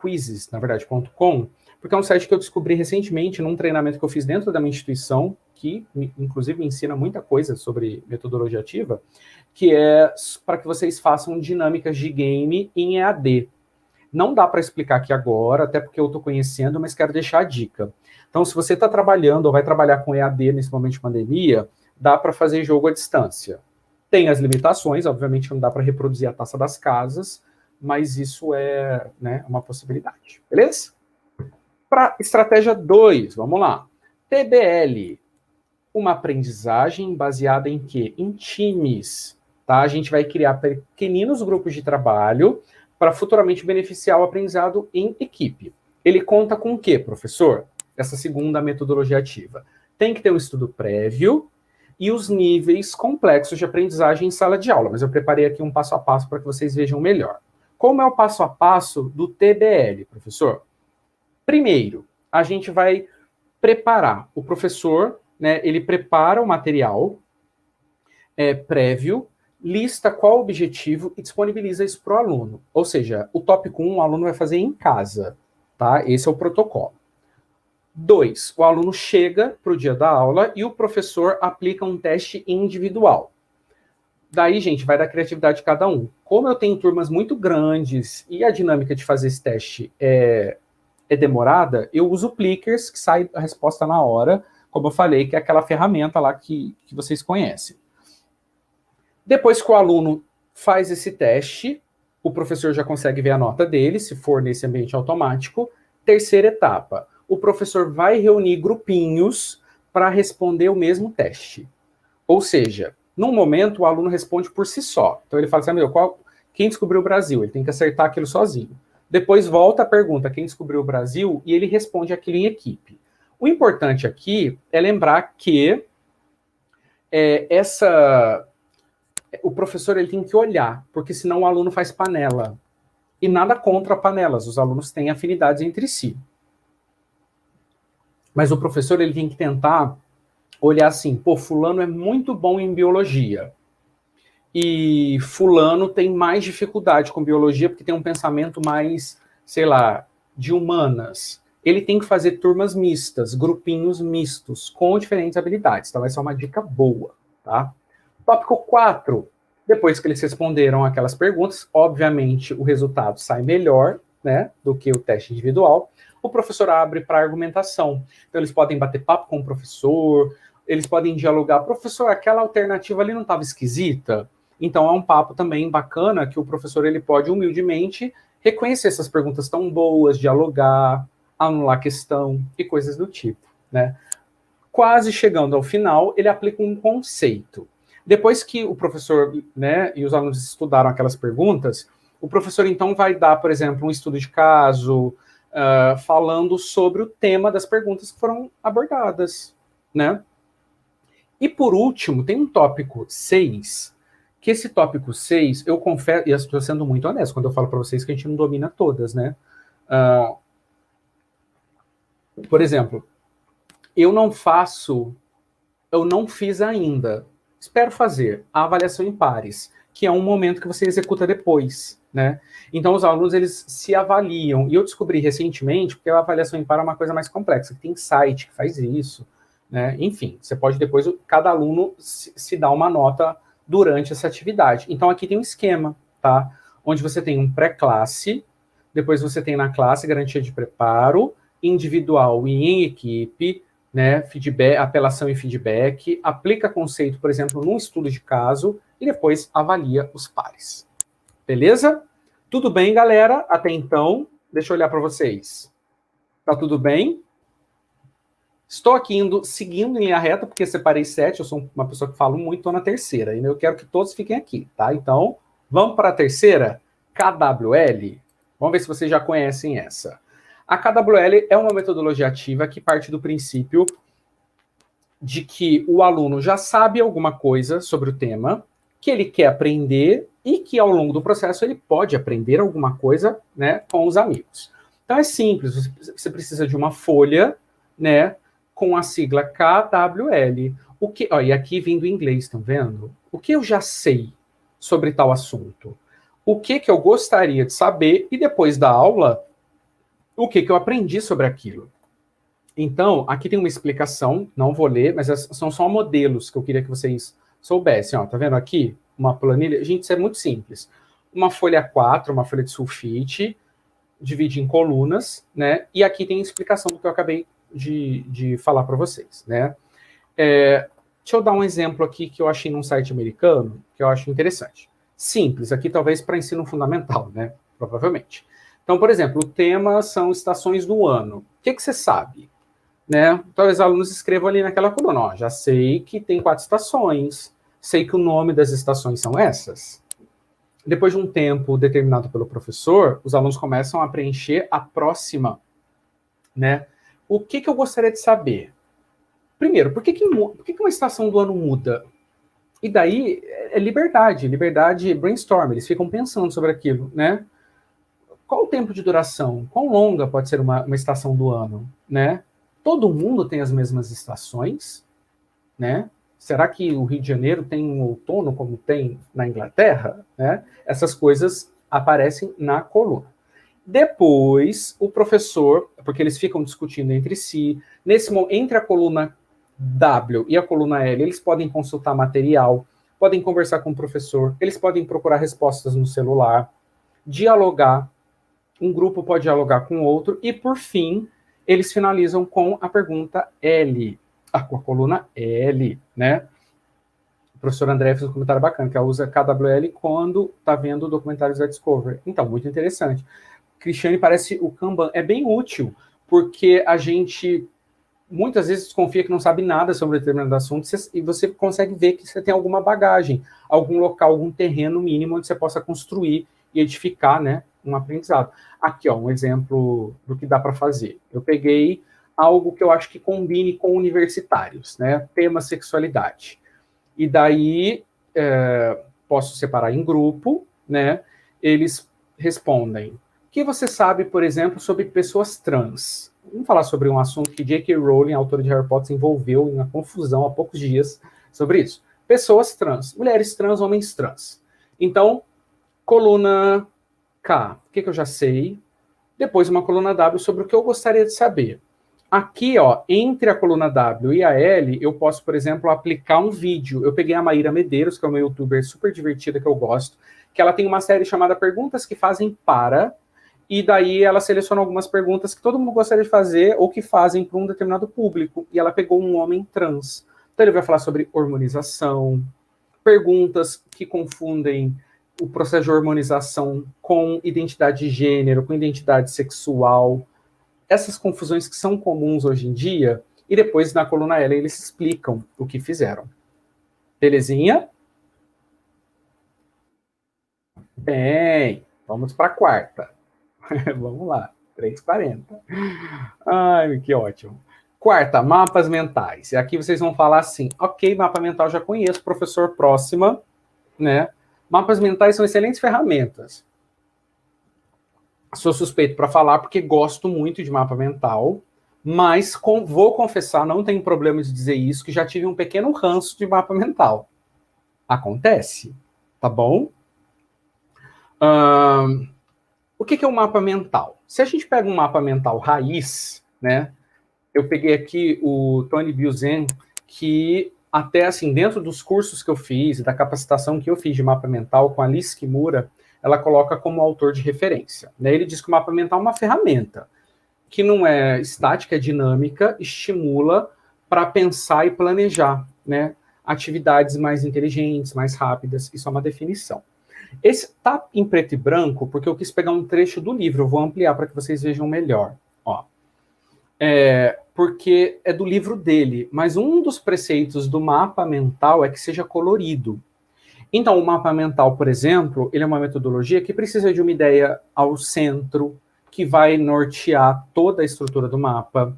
quizzes, na verdade.com, porque é um site que eu descobri recentemente num treinamento que eu fiz dentro da minha instituição, que inclusive me ensina muita coisa sobre metodologia ativa, que é para que vocês façam dinâmicas de game em EAD. Não dá para explicar aqui agora, até porque eu estou conhecendo, mas quero deixar a dica. Então, se você está trabalhando ou vai trabalhar com EAD nesse momento de pandemia, dá para fazer jogo à distância. Tem as limitações, obviamente não dá para reproduzir a Taça das Casas, mas isso é, né, uma possibilidade. Beleza? Para estratégia 2, vamos lá. TBL. Uma aprendizagem baseada em quê? Em times. Tá? A gente vai criar pequeninos grupos de trabalho para futuramente beneficiar o aprendizado em equipe. Ele conta com o quê, professor? Essa segunda metodologia ativa. Tem que ter um estudo prévio e os níveis complexos de aprendizagem em sala de aula. Mas eu preparei aqui um passo a passo para que vocês vejam melhor. Como é o passo a passo do TBL, professor? Primeiro, a gente vai preparar. O professor, né, ele prepara o material prévio, lista qual o objetivo e disponibiliza isso para o aluno. Ou seja, o tópico 1 o aluno vai fazer em casa, tá? Esse é o protocolo. 2, o aluno chega para o dia da aula e o professor aplica um teste individual. Daí, gente, vai da criatividade de cada um. Como eu tenho turmas muito grandes e a dinâmica de fazer esse teste é demorada, eu uso o Plickers, que sai a resposta na hora, como eu falei, que é aquela ferramenta lá que vocês conhecem. Depois que o aluno faz esse teste, o professor já consegue ver a nota dele, se for nesse ambiente automático. Terceira etapa, o professor vai reunir grupinhos para responder o mesmo teste. Ou seja, num momento o aluno responde por si só. Então ele fala assim, quem descobriu o Brasil? Ele tem que acertar aquilo sozinho. Depois volta a pergunta, quem descobriu o Brasil? E ele responde aquilo em equipe. O importante aqui é lembrar que o professor ele tem que olhar, porque senão o aluno faz panela. E nada contra panelas, os alunos têm afinidades entre si. Mas o professor ele tem que tentar olhar assim, pô, fulano é muito bom em biologia. E fulano tem mais dificuldade com biologia porque tem um pensamento mais, sei lá, de humanas. Ele tem que fazer turmas mistas, grupinhos mistos, com diferentes habilidades. Então, essa é uma dica boa, tá? Tópico 4. Depois que eles responderam aquelas perguntas, obviamente o resultado sai melhor, né, do que o teste individual. O professor abre para argumentação. Então, eles podem bater papo com o professor, eles podem dialogar. Professor, aquela alternativa ali não estava esquisita? Então, é um papo também bacana que o professor ele pode humildemente reconhecer essas perguntas tão boas, dialogar, anular a questão e coisas do tipo, né? Quase chegando ao final, ele aplica um conceito. Depois que o professor, né, e os alunos estudaram aquelas perguntas, o professor então vai dar, por exemplo, um estudo de caso, falando sobre o tema das perguntas que foram abordadas, né? E por último, tem um tópico 6, que esse tópico 6, eu confesso, e eu estou sendo muito honesto quando eu falo para vocês que a gente não domina todas, né? Por exemplo, eu não fiz ainda, espero fazer, a avaliação em pares, que é um momento que você executa depois, né? Então, os alunos, eles se avaliam, e eu descobri recentemente, porque a avaliação em par é uma coisa mais complexa, tem site que faz isso, né? Enfim, você pode depois, cada aluno se dá uma nota durante essa atividade. Então, aqui tem um esquema, tá? Onde você tem um pré-classe, depois você tem na classe garantia de preparo, individual e em equipe, né, feedback, apelação e feedback, aplica conceito, por exemplo, num estudo de caso e depois avalia os pares. Beleza? Tudo bem, galera? Até então, deixa eu olhar para vocês. Tá tudo bem? Estou aqui seguindo em linha reta, porque separei 7, eu sou uma pessoa que falo muito, estou na terceira, e eu quero que todos fiquem aqui, tá? Então, vamos para a terceira? KWL? Vamos ver se vocês já conhecem essa. A KWL é uma metodologia ativa que parte do princípio de que o aluno já sabe alguma coisa sobre o tema, que ele quer aprender e que ao longo do processo ele pode aprender alguma coisa, né, com os amigos. Então é simples, você precisa de uma folha, né, com a sigla KWL. E aqui vem do inglês, estão vendo? O que eu já sei sobre tal assunto? O que eu gostaria de saber e depois da aula o que eu aprendi sobre aquilo. Então, aqui tem uma explicação, não vou ler, mas são só modelos que eu queria que vocês soubessem. Ó, tá vendo aqui? Uma planilha. Gente, isso é muito simples. Uma folha 4, uma folha de sulfite, divide em colunas, né? E aqui tem a explicação do que eu acabei de falar para vocês, né? Deixa eu dar um exemplo aqui que eu achei num site americano, que eu acho interessante. Simples, aqui talvez para ensino fundamental, né? Provavelmente. Então, por exemplo, o tema são estações do ano. O que você sabe? Né? Talvez os alunos escrevam ali naquela coluna. Ó, já sei que tem 4 estações, sei que o nome das estações são essas. Depois de um tempo determinado pelo professor, os alunos começam a preencher a próxima. Né? O que eu gostaria de saber? Primeiro, por que uma estação do ano muda? E daí é liberdade brainstorm, eles ficam pensando sobre aquilo, né? qual o tempo de duração? Quão longa pode ser uma estação do ano, né? Todo mundo tem as mesmas estações, né? Será que o Rio de Janeiro tem um outono como tem na Inglaterra, né? Essas coisas aparecem na coluna. Depois, o professor, porque eles ficam discutindo entre si, entre a coluna W e a coluna L, eles podem consultar material, podem conversar com o professor, eles podem procurar respostas no celular, dialogar, um grupo pode dialogar com o outro, e por fim, eles finalizam com a pergunta L, com a coluna L, né? O professor André fez um comentário bacana, que ela usa KWL quando está vendo documentários da Discovery. Então, muito interessante. Cristiane, parece o Kanban, é bem útil, porque a gente muitas vezes desconfia que não sabe nada sobre determinado assunto, e você consegue ver que você tem alguma bagagem, algum local, algum terreno mínimo onde você possa construir e edificar, né, um aprendizado. Aqui, ó, um exemplo do que dá para fazer. Eu peguei algo que eu acho que combine com universitários, né, tema sexualidade. E daí, posso separar em grupo, né, eles respondem: o que você sabe, por exemplo, sobre pessoas trans? Vamos falar sobre um assunto que J.K. Rowling, autora de Harry Potter, se envolveu em uma confusão há poucos dias sobre isso. Pessoas trans, mulheres trans, homens trans. Então, coluna K, o que eu já sei? Depois uma coluna W sobre o que eu gostaria de saber. Aqui, ó, entre a coluna W e a L, eu posso, por exemplo, aplicar um vídeo. Eu peguei a Maíra Medeiros, que é uma youtuber super divertida que eu gosto, que ela tem uma série chamada Perguntas que Fazem Para, e daí ela seleciona algumas perguntas que todo mundo gostaria de fazer ou que fazem para um determinado público. E ela pegou um homem trans. Então ele vai falar sobre hormonização, perguntas que confundem o processo de hormonização com identidade de gênero, com identidade sexual. Essas confusões que são comuns hoje em dia, e depois na coluna L eles explicam o que fizeram. Belezinha? Bem, vamos para a quarta. Vamos lá, 3h40. Ai, que ótimo. Quarta, mapas mentais. E aqui vocês vão falar assim: ok, mapa mental já conheço, professor, próxima, né? Mapas mentais são excelentes ferramentas. Sou suspeito para falar porque gosto muito de mapa mental, mas vou confessar, não tenho problema de dizer isso, que já tive um pequeno ranço de mapa mental. Acontece, tá bom? O que é um mapa mental? Se a gente pega um mapa mental raiz, né? Eu peguei aqui o Tony Buzan, que até assim, dentro dos cursos que eu fiz, da capacitação que eu fiz de mapa mental com a Alice Kimura, ela coloca como autor de referência. Né? Ele diz que o mapa mental é uma ferramenta que não é estática, é dinâmica, estimula para pensar e planejar, né? Atividades mais inteligentes, mais rápidas. Isso é uma definição. Esse está em preto e branco porque eu quis pegar um trecho do livro. Eu vou ampliar para que vocês vejam melhor. Ó. Porque é do livro dele, mas um dos preceitos do mapa mental é que seja colorido. Então, o mapa mental, por exemplo, ele é uma metodologia que precisa de uma ideia ao centro, que vai nortear toda a estrutura do mapa.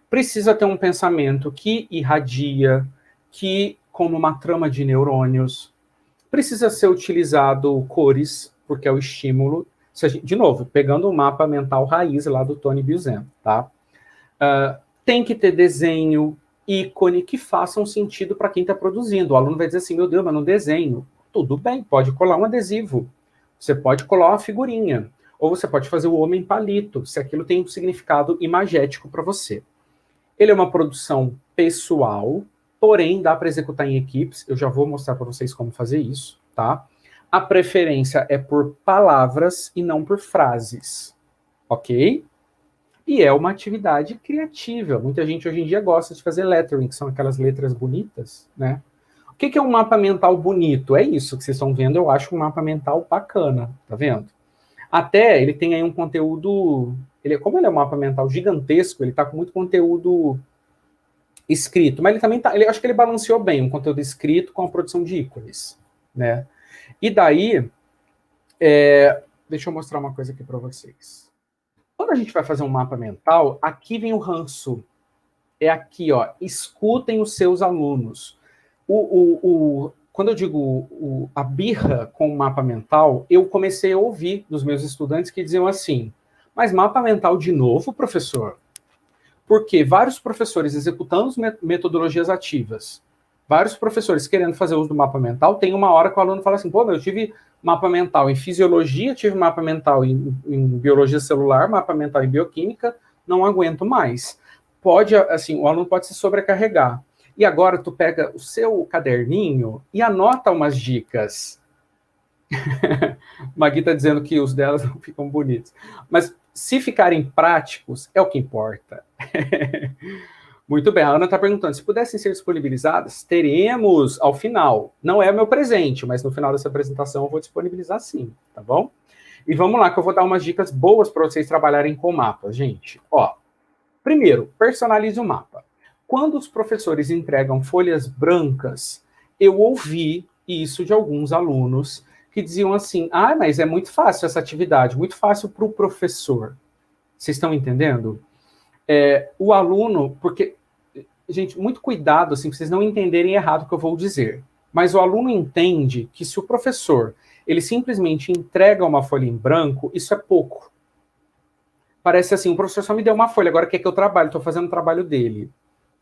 Precisa ter um pensamento que irradia, que, como uma trama de neurônios, precisa ser utilizado cores, porque é o estímulo. De novo, pegando o mapa mental raiz lá do Tony Buzan, tá? Tem que ter desenho, ícone que façam sentido para quem está produzindo. O aluno vai dizer assim: meu Deus, mas no desenho. Tudo bem, pode colar um adesivo. Você pode colar uma figurinha. Ou você pode fazer o homem palito, se aquilo tem um significado imagético para você. Ele é uma produção pessoal, porém dá para executar em equipes. Eu já vou mostrar para vocês como fazer isso, tá? A preferência é por palavras e não por frases, ok? E é uma atividade criativa. Muita gente hoje em dia gosta de fazer lettering, que são aquelas letras bonitas, né? O que é um mapa mental bonito? É isso que vocês estão vendo, eu acho um mapa mental bacana, tá vendo? Até ele tem aí um conteúdo, como ele é um mapa mental gigantesco, ele tá com muito conteúdo escrito, mas ele também tá, acho que ele balanceou bem um conteúdo escrito com a produção de ícones, né? E daí, deixa eu mostrar uma coisa aqui para vocês. Quando a gente vai fazer um mapa mental, aqui vem o ranço. É aqui, ó, escutem os seus alunos. quando eu digo a birra com o mapa mental, eu comecei a ouvir dos meus estudantes que diziam assim, mas mapa mental de novo, professor? Porque vários professores executando metodologias ativas, vários professores querendo fazer uso do mapa mental, tem uma hora que o aluno fala assim, pô, eu tive mapa mental em fisiologia, tive mapa mental em biologia celular, mapa mental em bioquímica, não aguento mais. Pode, assim, o aluno pode se sobrecarregar. E agora tu pega o seu caderninho e anota umas dicas. Magui está dizendo que os delas não ficam bonitos. Mas se ficarem práticos, é o que importa. Muito bem, a Ana está perguntando, se pudessem ser disponibilizadas, teremos ao final. Não é o meu presente, mas no final dessa apresentação eu vou disponibilizar sim, tá bom? E vamos lá, que eu vou dar umas dicas boas para vocês trabalharem com mapas, gente. Ó, primeiro, personalize o mapa. Quando os professores entregam folhas brancas, eu ouvi isso de alguns alunos que diziam assim, ah, mas é muito fácil essa atividade, muito fácil para o professor. Vocês estão entendendo? O aluno, porque, gente, muito cuidado, assim, para vocês não entenderem errado o que eu vou dizer. Mas o aluno entende que se o professor, ele simplesmente entrega uma folha em branco, isso é pouco. Parece assim, o professor só me deu uma folha, agora quer que eu trabalhe, estou fazendo o trabalho dele.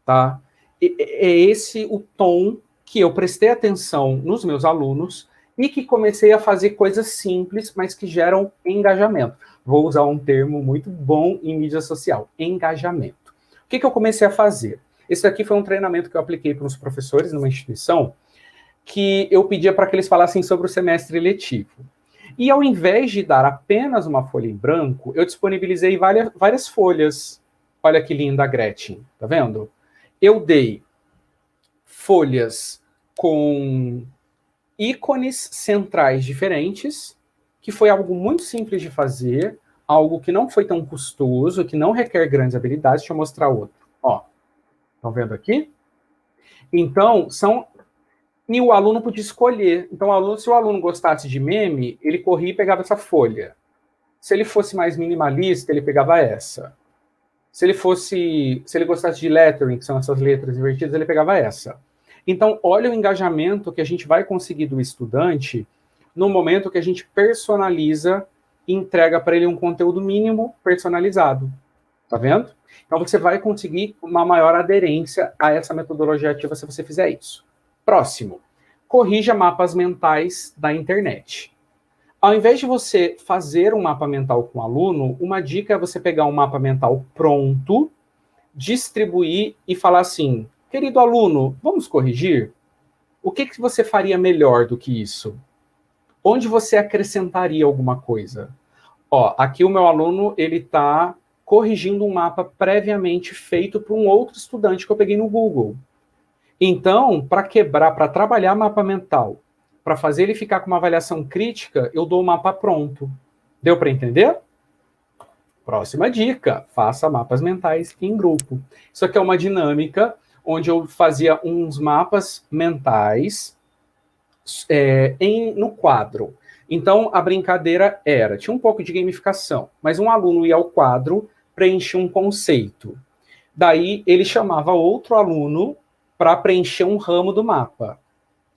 Tá? É esse o tom que eu prestei atenção nos meus alunos e que comecei a fazer coisas simples, mas que geram engajamento. Vou usar um termo muito bom em mídia social, engajamento. O que eu comecei a fazer? Esse daqui foi um treinamento que eu apliquei para os professores numa instituição, que eu pedia para que eles falassem sobre o semestre letivo. E ao invés de dar apenas uma folha em branco, eu disponibilizei várias folhas. Olha que linda a Gretchen, tá vendo? Eu dei folhas com ícones centrais diferentes, que foi algo muito simples de fazer, algo que não foi tão custoso, que não requer grandes habilidades. Deixa eu mostrar outro. Ó, estão vendo aqui? Então, e o aluno podia escolher. Então, se o aluno gostasse de meme, ele corria e pegava essa folha. Se ele fosse mais minimalista, ele pegava essa. Se ele gostasse de lettering, que são essas letras invertidas, ele pegava essa. Então, olha o engajamento que a gente vai conseguir do estudante no momento que a gente personaliza e entrega para ele um conteúdo mínimo personalizado. Tá vendo? Então, você vai conseguir uma maior aderência a essa metodologia ativa se você fizer isso. Próximo. Corrija mapas mentais da internet. Ao invés de você fazer um mapa mental com o aluno, uma dica é você pegar um mapa mental pronto, distribuir e falar assim, querido aluno, vamos corrigir? O que você faria melhor do que isso? Onde você acrescentaria alguma coisa? Ó, aqui o meu aluno, ele está corrigindo um mapa previamente feito por um outro estudante que eu peguei no Google. Então, para trabalhar mapa mental, para fazer ele ficar com uma avaliação crítica, eu dou o mapa pronto. Deu para entender? Próxima dica, faça mapas mentais em grupo. Isso aqui é uma dinâmica onde eu fazia uns mapas mentais no quadro. Então, a brincadeira tinha um pouco de gamificação, mas um aluno ia ao quadro, preencher um conceito. Daí, ele chamava outro aluno para preencher um ramo do mapa.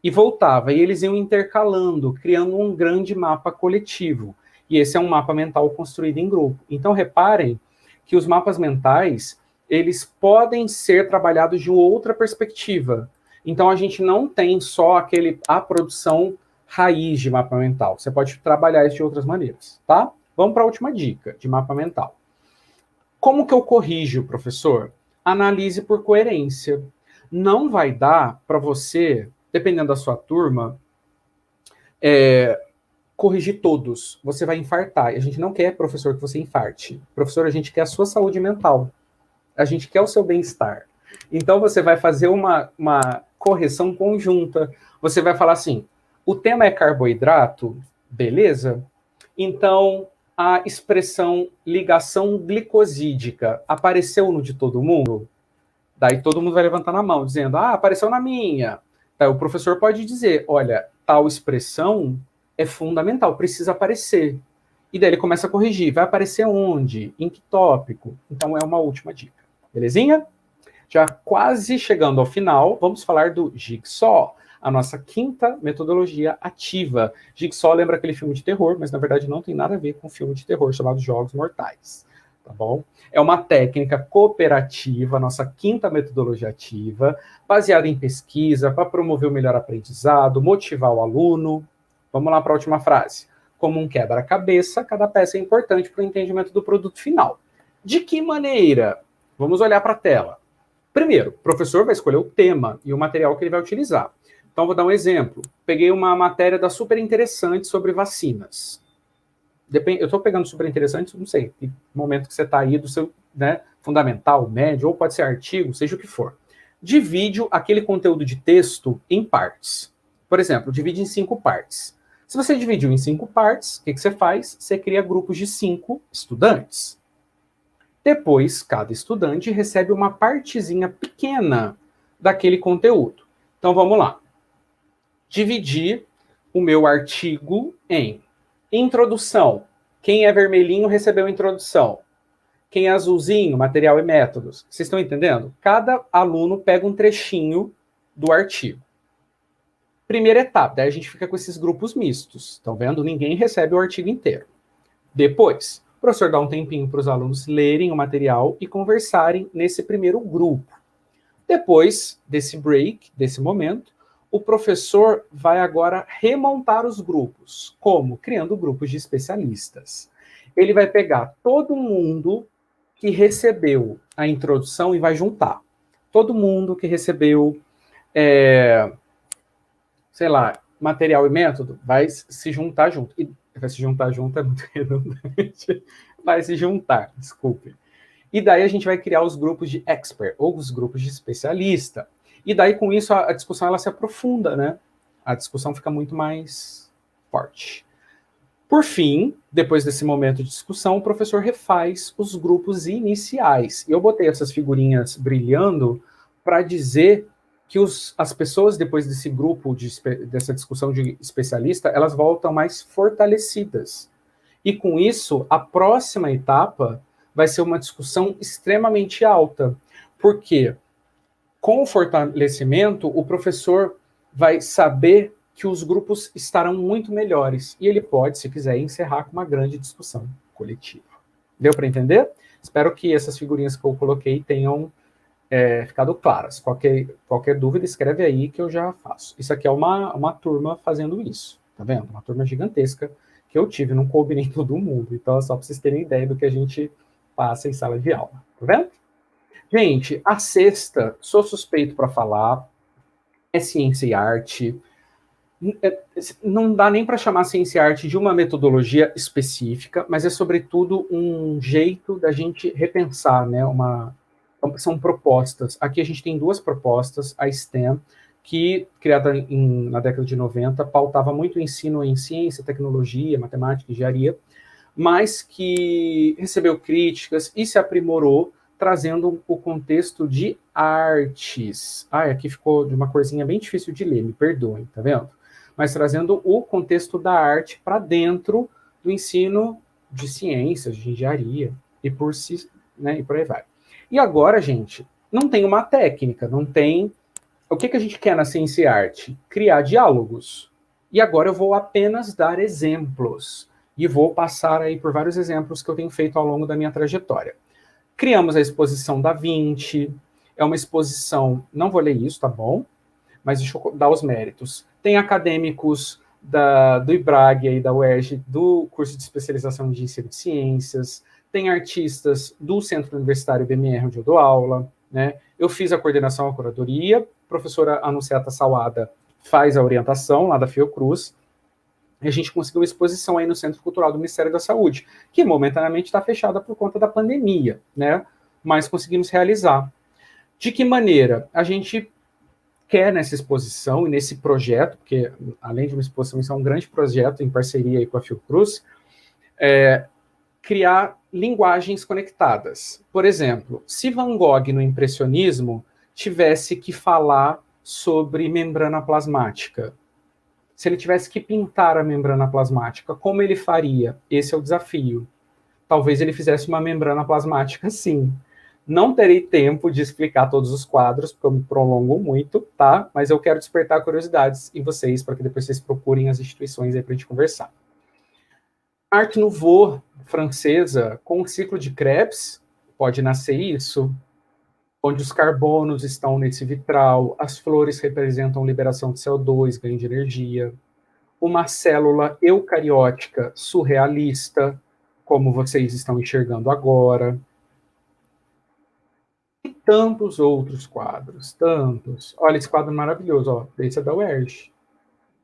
E voltava, e eles iam intercalando, criando um grande mapa coletivo. E esse é um mapa mental construído em grupo. Então, reparem que os mapas mentais, eles podem ser trabalhados de outra perspectiva. Então, a gente não tem só a produção raiz de mapa mental. Você pode trabalhar isso de outras maneiras, tá? Vamos para a última dica de mapa mental. Como que eu corrijo, professor? Analise por coerência. Não vai dar para você, dependendo da sua turma, corrigir todos. Você vai infartar. E a gente não quer, professor, que você infarte. Professor, a gente quer a sua saúde mental. A gente quer o seu bem-estar. Então, você vai fazer uma correção conjunta. Você vai falar assim, o tema é carboidrato, beleza? Então, a expressão ligação glicosídica apareceu no de todo mundo? Daí todo mundo vai levantar na mão, dizendo, apareceu na minha. Daí o professor pode dizer, olha, tal expressão é fundamental, precisa aparecer. E daí ele começa a corrigir, vai aparecer onde? Em que tópico? Então é uma última dica. Belezinha? Já quase chegando ao final, vamos falar do Jigsaw. a nossa quinta metodologia ativa. Jigsaw lembra aquele filme de terror, mas na verdade não tem nada a ver com um filme de terror chamado Jogos Mortais, tá bom? É uma técnica cooperativa, nossa quinta metodologia ativa, baseada em pesquisa, para promover o melhor aprendizado, motivar o aluno. Vamos lá para a última frase. Como um quebra-cabeça, cada peça é importante para o entendimento do produto final. De que maneira? Vamos olhar para a tela. Primeiro, o professor vai escolher o tema e o material que ele vai utilizar. Então, vou dar um exemplo. Peguei uma matéria da Super Interessante sobre vacinas. Eu estou pegando Super Interessante, não sei, que momento que você está aí do seu, né, fundamental, médio, ou pode ser artigo, seja o que for. Divide aquele conteúdo de texto em partes. Por exemplo, divide em 5 partes. Se você dividiu em 5 partes, o que você faz? Você cria grupos de 5 estudantes. Depois, cada estudante recebe uma partezinha pequena daquele conteúdo. Então, vamos lá. Dividir o meu artigo em introdução. Quem é vermelhinho recebeu introdução. Quem é azulzinho, material e métodos. Vocês estão entendendo? Cada aluno pega um trechinho do artigo. Primeira etapa, daí a gente fica com esses grupos mistos. Estão vendo? Ninguém recebe o artigo inteiro. Depois, o professor dá um tempinho para os alunos lerem o material e conversarem nesse primeiro grupo. Depois desse break, desse momento, o professor vai agora remontar os grupos. Como? Criando grupos de especialistas. Ele vai pegar todo mundo que recebeu a introdução e vai juntar. Todo mundo que recebeu, sei lá, material e método, vai se juntar junto. E vai se juntar junto é muito redundante. Vai se juntar, desculpe. E daí a gente vai criar os grupos de expert, ou os grupos de especialista. E daí, com isso, a discussão ela se aprofunda, né? A discussão fica muito mais forte. Por fim, depois desse momento de discussão, o professor refaz os grupos iniciais. E eu botei essas figurinhas brilhando para dizer que as pessoas, depois desse grupo, dessa discussão de especialista, elas voltam mais fortalecidas. E com isso, a próxima etapa vai ser uma discussão extremamente alta. Por quê? Com o fortalecimento, o professor vai saber que os grupos estarão muito melhores. E ele pode, se quiser, encerrar com uma grande discussão coletiva. Deu para entender? Espero que essas figurinhas que eu coloquei tenham ficado claras. Qualquer dúvida, escreve aí que eu já faço. Isso aqui é uma turma fazendo isso. Tá vendo? Uma turma gigantesca que eu tive, não coube nem todo mundo. Então, é só para vocês terem ideia do que a gente passa em sala de aula. Tá vendo? Gente, a sexta, sou suspeito para falar, é ciência e arte. Não dá nem para chamar ciência e arte de uma metodologia específica, mas é, sobretudo, um jeito da gente repensar, né? São propostas. Aqui a gente tem 2 propostas, a STEM, que, criada na década de 90, pautava muito o ensino em ciência, tecnologia, matemática, engenharia, mas que recebeu críticas e se aprimorou, trazendo o contexto de artes. Aqui ficou de uma corzinha bem difícil de ler, me perdoem, tá vendo? Mas trazendo o contexto da arte para dentro do ensino de ciências, de engenharia, e por aí vai. E agora, gente, não tem uma técnica, não tem... O que a gente quer na ciência e arte? Criar diálogos. E agora eu vou apenas dar exemplos. E vou passar aí por vários exemplos que eu tenho feito ao longo da minha trajetória. Criamos a exposição Da Vinci, é uma exposição, não vou ler isso, tá bom? Mas deixa eu dar os méritos. Tem acadêmicos do IBRAG e da UERJ, do curso de especialização de ensino de ciências, tem artistas do Centro Universitário BMR, onde eu dou aula, né? Eu fiz a coordenação, a curadoria, a professora Anunciata Salada faz a orientação lá da Fiocruz, e a gente conseguiu uma exposição aí no Centro Cultural do Ministério da Saúde, que momentaneamente está fechada por conta da pandemia, né? Mas conseguimos realizar. De que maneira? A gente quer nessa exposição e nesse projeto, porque além de uma exposição, isso é um grande projeto em parceria aí com a Fiocruz, criar linguagens conectadas. Por exemplo, se Van Gogh no impressionismo tivesse que falar sobre membrana plasmática, se ele tivesse que pintar a membrana plasmática, como ele faria? Esse é o desafio. Talvez ele fizesse uma membrana plasmática, sim. Não terei tempo de explicar todos os quadros, porque eu me prolongo muito, tá? Mas eu quero despertar curiosidades em vocês, para que depois vocês procurem as instituições aí para a gente conversar. Arte Nouveau francesa, com o ciclo de Krebs, pode nascer isso, onde os carbonos estão nesse vitral, as flores representam liberação de CO2, ganho de energia, uma célula eucariótica surrealista, como vocês estão enxergando agora, e tantos outros quadros, tantos. Olha esse quadro maravilhoso, ó, esse é da UERJ,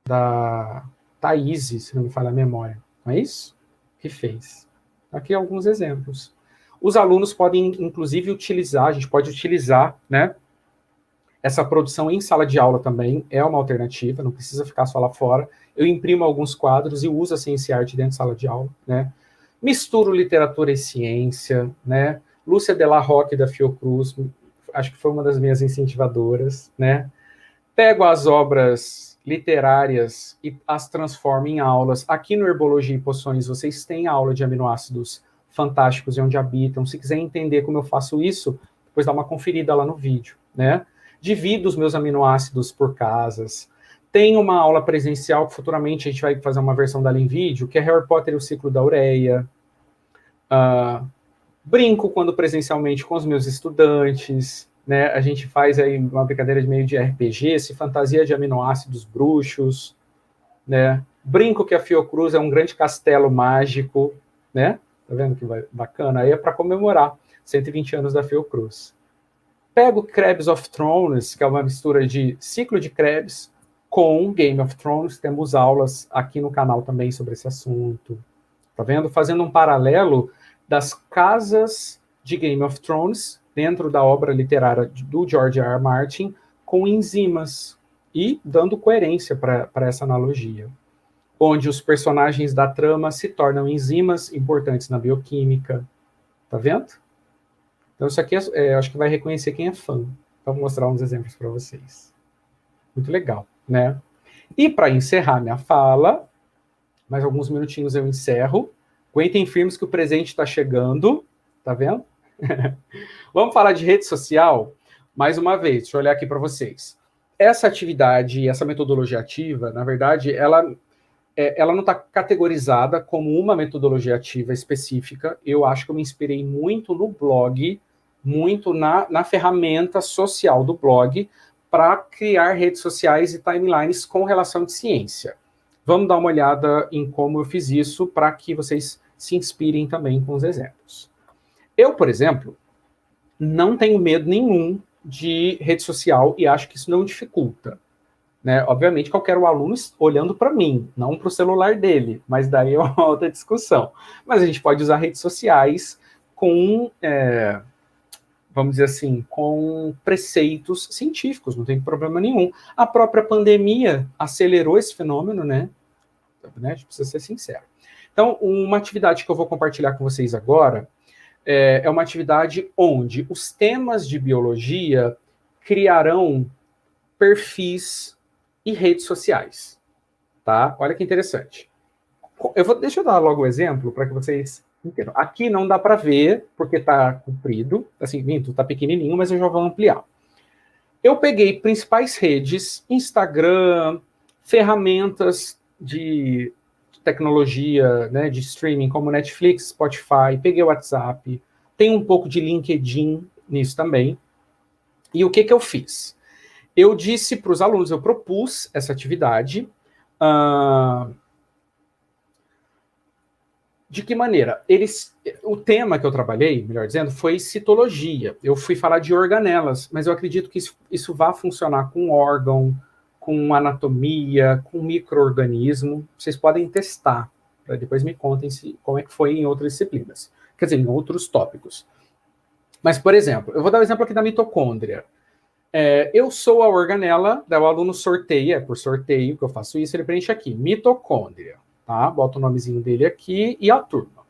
da Thaís, se não me falha a memória, não é isso? Que fez. Aqui alguns exemplos. Os alunos podem, inclusive, utilizar, a gente pode utilizar, né, essa produção em sala de aula também, é uma alternativa, não precisa ficar só lá fora. Eu imprimo alguns quadros e uso a Ciência e Arte dentro de sala de aula, né. Misturo literatura e ciência, né. Lúcia Della Rocque, da Fiocruz, acho que foi uma das minhas incentivadoras, né. Pego as obras literárias e as transformo em aulas. Aqui no Herbologia e Poções, vocês têm aula de aminoácidos fantásticos e onde habitam. Se quiser entender como eu faço isso, depois dá uma conferida lá no vídeo, né? Divido os meus aminoácidos por casas. Tem uma aula presencial que futuramente a gente vai fazer uma versão dela em vídeo, que é Harry Potter e o Ciclo da Ureia. Brinco quando presencialmente com os meus estudantes, né? A gente faz aí uma brincadeira de meio de RPG, se fantasia de aminoácidos bruxos, né? Brinco que a Fiocruz é um grande castelo mágico, né? Tá vendo que bacana? Aí é para comemorar 120 anos da Fiocruz. Pego Krebs of Thrones, que é uma mistura de ciclo de Krebs com Game of Thrones. Temos aulas aqui no canal também sobre esse assunto. Tá vendo? Fazendo um paralelo das casas de Game of Thrones dentro da obra literária do George R. R. Martin com enzimas e dando coerência para essa analogia, onde os personagens da trama se tornam enzimas importantes na bioquímica. Tá vendo? Então isso aqui acho que vai reconhecer quem é fã. Então vou mostrar uns exemplos para vocês. Muito legal, né? E para encerrar minha fala, mais alguns minutinhos eu encerro. Aguentem firmes que o presente está chegando. Tá vendo? Vamos falar de rede social? Mais uma vez, deixa eu olhar aqui para vocês. Essa atividade, essa metodologia ativa, na verdade, ela não está categorizada como uma metodologia ativa específica. Eu acho que eu me inspirei muito no blog, muito na ferramenta social do blog, para criar redes sociais e timelines com relação de ciência. Vamos dar uma olhada em como eu fiz isso, para que vocês se inspirem também com os exemplos. Eu, por exemplo, não tenho medo nenhum de rede social e acho que isso não dificulta. Né? Obviamente que eu quero o aluno olhando para mim, não para o celular dele, mas daí é uma outra discussão. Mas a gente pode usar redes sociais com, vamos dizer assim, com preceitos científicos, não tem problema nenhum. A própria pandemia acelerou esse fenômeno, né? A gente precisa ser sincero. Então, uma atividade que eu vou compartilhar com vocês agora é uma atividade onde os temas de biologia criarão perfis e redes sociais, tá? Olha que interessante. Deixa eu dar logo o exemplo para que vocês entendam. Aqui não dá para ver, porque está comprido, assim, está pequenininho, mas eu já vou ampliar. Eu peguei principais redes, Instagram, ferramentas de tecnologia, né, de streaming, como Netflix, Spotify, peguei o WhatsApp, tem um pouco de LinkedIn nisso também. E o que eu fiz? Eu disse para os alunos, eu propus essa atividade. De que maneira? O tema que eu trabalhei, melhor dizendo, foi citologia. Eu fui falar de organelas, mas eu acredito que isso vai funcionar com órgão, com anatomia, com micro-organismo. Vocês podem testar, para depois me contem como é que foi em outras disciplinas. Quer dizer, em outros tópicos. Mas, por exemplo, eu vou dar o exemplo aqui da mitocôndria. Eu sou a organela, daí o aluno sorteia, por sorteio que eu faço isso, ele preenche aqui, mitocôndria, tá? Bota o nomezinho dele aqui e a turma.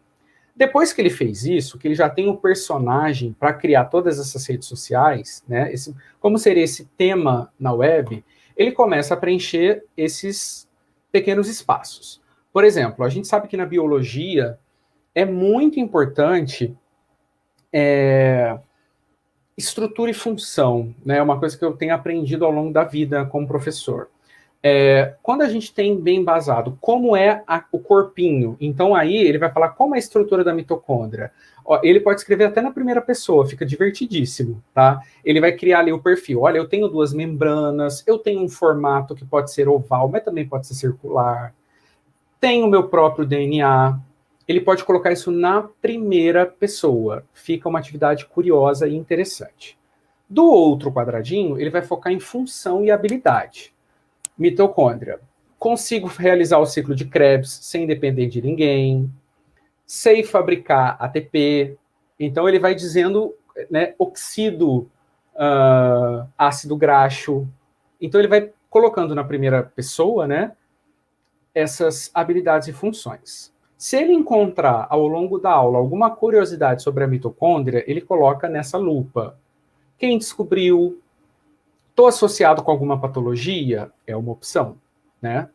Depois que ele fez isso, que ele já tem um personagem para criar todas essas redes sociais, né? Como seria esse tema na web, ele começa a preencher esses pequenos espaços. Por exemplo, a gente sabe que na biologia é muito importante estrutura e função, né? É uma coisa que eu tenho aprendido ao longo da vida como professor. Quando a gente tem bem embasado como é o corpinho, então aí ele vai falar como é a estrutura da mitocôndria. Ó, ele pode escrever até na primeira pessoa, fica divertidíssimo, tá? Ele vai criar ali o perfil. Olha, eu tenho 2 membranas, eu tenho um formato que pode ser oval, mas também pode ser circular. Tenho o meu próprio DNA. Ele pode colocar isso na primeira pessoa. Fica uma atividade curiosa e interessante. Do outro quadradinho, ele vai focar em função e habilidade. Mitocôndria. Consigo realizar o ciclo de Krebs sem depender de ninguém. Sei fabricar ATP. Então, ele vai dizendo, né, oxido ácido graxo. Então, ele vai colocando na primeira pessoa, né, essas habilidades e funções. Se ele encontrar, ao longo da aula, alguma curiosidade sobre a mitocôndria, ele coloca nessa lupa. Quem descobriu? Estou associado com alguma patologia? É uma opção, né?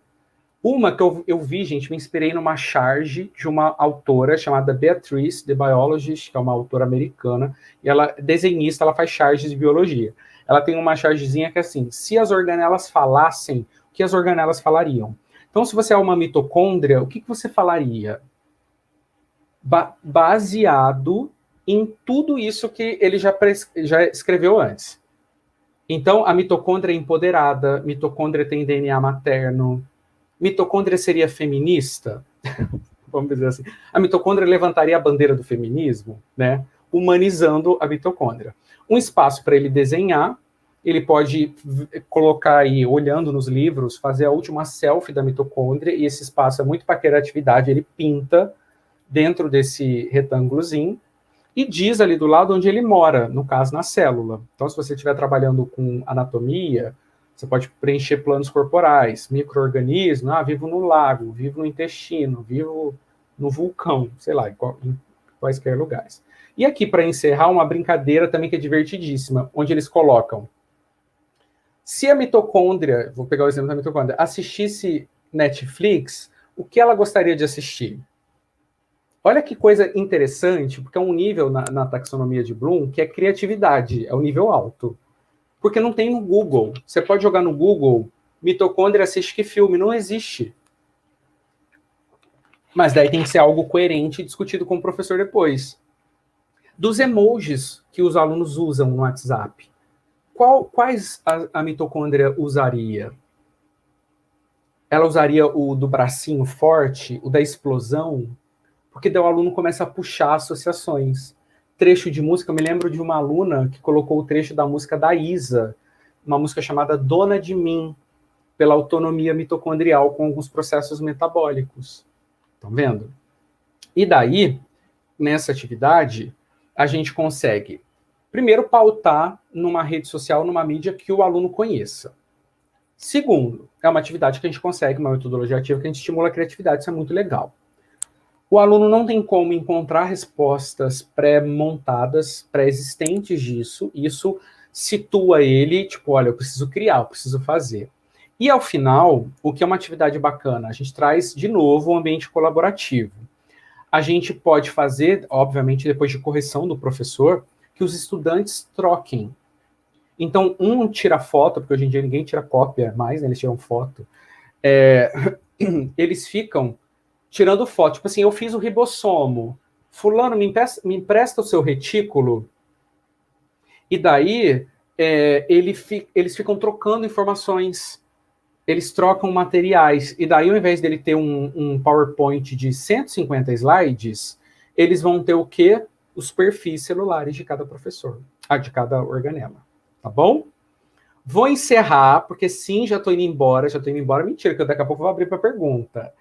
Uma que eu vi, gente, me inspirei numa charge de uma autora chamada Beatrice, The Biologist, que é uma autora americana, e ela é desenhista, ela faz charges de biologia. Ela tem uma chargezinha que é assim, se as organelas falassem, o que as organelas falariam? Então, se você é uma mitocôndria, o que você falaria? Baseado em tudo isso que ele já escreveu antes. Então, a mitocôndria é empoderada, mitocôndria tem DNA materno, mitocôndria seria feminista? Vamos dizer assim. A mitocôndria levantaria a bandeira do feminismo, né? Humanizando a mitocôndria. Um espaço para ele desenhar, ele pode colocar aí, olhando nos livros, fazer a última selfie da mitocôndria, e esse espaço é muito para criatividade, ele pinta dentro desse retângulozinho, e diz ali do lado onde ele mora, no caso, na célula. Então, se você estiver trabalhando com anatomia, você pode preencher planos corporais, micro-organismo, vivo no lago, vivo no intestino, vivo no vulcão, sei lá, em quaisquer lugares. E aqui, para encerrar, uma brincadeira também que é divertidíssima, onde eles colocam, se a mitocôndria, vou pegar o exemplo da mitocôndria, assistisse Netflix, o que ela gostaria de assistir? Olha que coisa interessante, porque é um nível na taxonomia de Bloom que é criatividade, é um nível alto. Porque não tem no Google. Você pode jogar no Google, mitocôndria assiste que filme? Não existe. Mas daí tem que ser algo coerente e discutido com o professor depois. Dos emojis que os alunos usam no WhatsApp, quais a mitocôndria usaria? Ela usaria o do bracinho forte, o da explosão? Porque daí o aluno começa a puxar associações. Trecho de música, eu me lembro de uma aluna que colocou o trecho da música da Isa, uma música chamada Dona de Mim, pela autonomia mitocondrial com alguns processos metabólicos. Estão vendo? E daí, nessa atividade, a gente consegue, primeiro, pautar numa rede social, numa mídia que o aluno conheça. Segundo, é uma atividade que a gente consegue, uma metodologia ativa que a gente estimula a criatividade, isso é muito legal. O aluno não tem como encontrar respostas pré-montadas, pré-existentes disso, isso situa ele, tipo, olha, eu preciso criar, eu preciso fazer. E ao final, o que é uma atividade bacana? A gente traz, de novo, um ambiente colaborativo. A gente pode fazer, obviamente, depois de correção do professor, que os estudantes troquem. Então, um tira foto, porque hoje em dia ninguém tira cópia mais, né? Eles tiram foto. Eles ficam tirando foto. Tipo assim, eu fiz o ribossomo. Fulano, me empresta o seu retículo. E daí, eles ficam trocando informações. Eles trocam materiais. E daí, ao invés dele ter um PowerPoint de 150 slides, eles vão ter o quê? Os perfis celulares de cada professor. De cada organela. Tá bom? Vou encerrar, porque sim, já estou indo embora. Mentira, que daqui a pouco eu vou abrir para pergunta.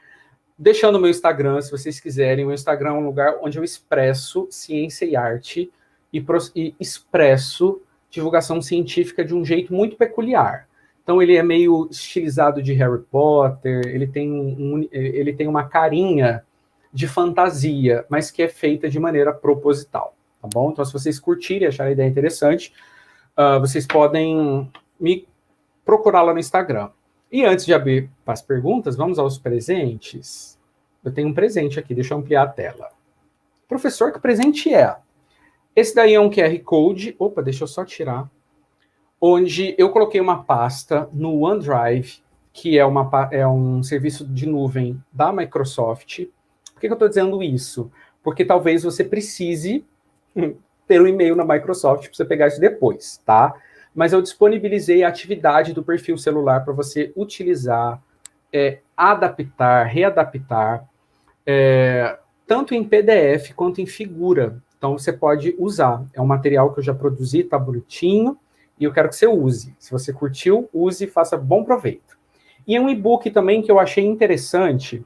Deixando o meu Instagram, se vocês quiserem. O meu Instagram é um lugar onde eu expresso ciência e arte e expresso divulgação científica de um jeito muito peculiar. Então, ele é meio estilizado de Harry Potter, ele tem uma carinha de fantasia, mas que é feita de maneira proposital, tá bom? Então, se vocês curtirem e acharem a ideia interessante, vocês podem me procurar lá no Instagram. E antes de abrir para as perguntas, vamos aos presentes. Eu tenho um presente aqui, deixa eu ampliar a tela. Professor, que presente é? Esse daí é um QR Code. Opa, deixa eu só tirar. Onde eu coloquei uma pasta no OneDrive, que é um serviço de nuvem da Microsoft. Por que eu estou dizendo isso? Porque talvez você precise ter um e-mail na Microsoft para você pegar isso depois, tá? Mas eu disponibilizei a atividade do perfil celular para você utilizar, adaptar, readaptar, tanto em PDF quanto em figura. Então, você pode usar. É um material que eu já produzi, tá bonitinho, e eu quero que você use. Se você curtiu, use e faça bom proveito. E é um e-book também que eu achei interessante,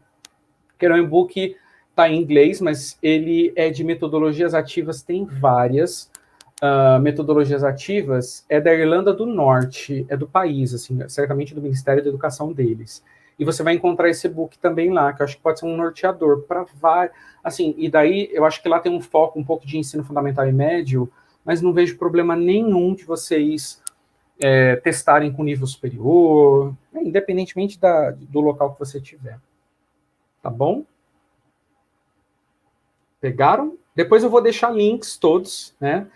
que era um e-book, tá em inglês, mas ele é de metodologias ativas, tem várias metodologias ativas, é da Irlanda do Norte, é do país, assim, certamente do Ministério da Educação deles. E você vai encontrar esse e-book também lá, que eu acho que pode ser um norteador para vários, assim, e daí eu acho que lá tem um foco um pouco de ensino fundamental e médio, mas não vejo problema nenhum de vocês testarem com nível superior, independentemente do local que você tiver. Tá bom? Pegaram? Depois eu vou deixar links todos, né?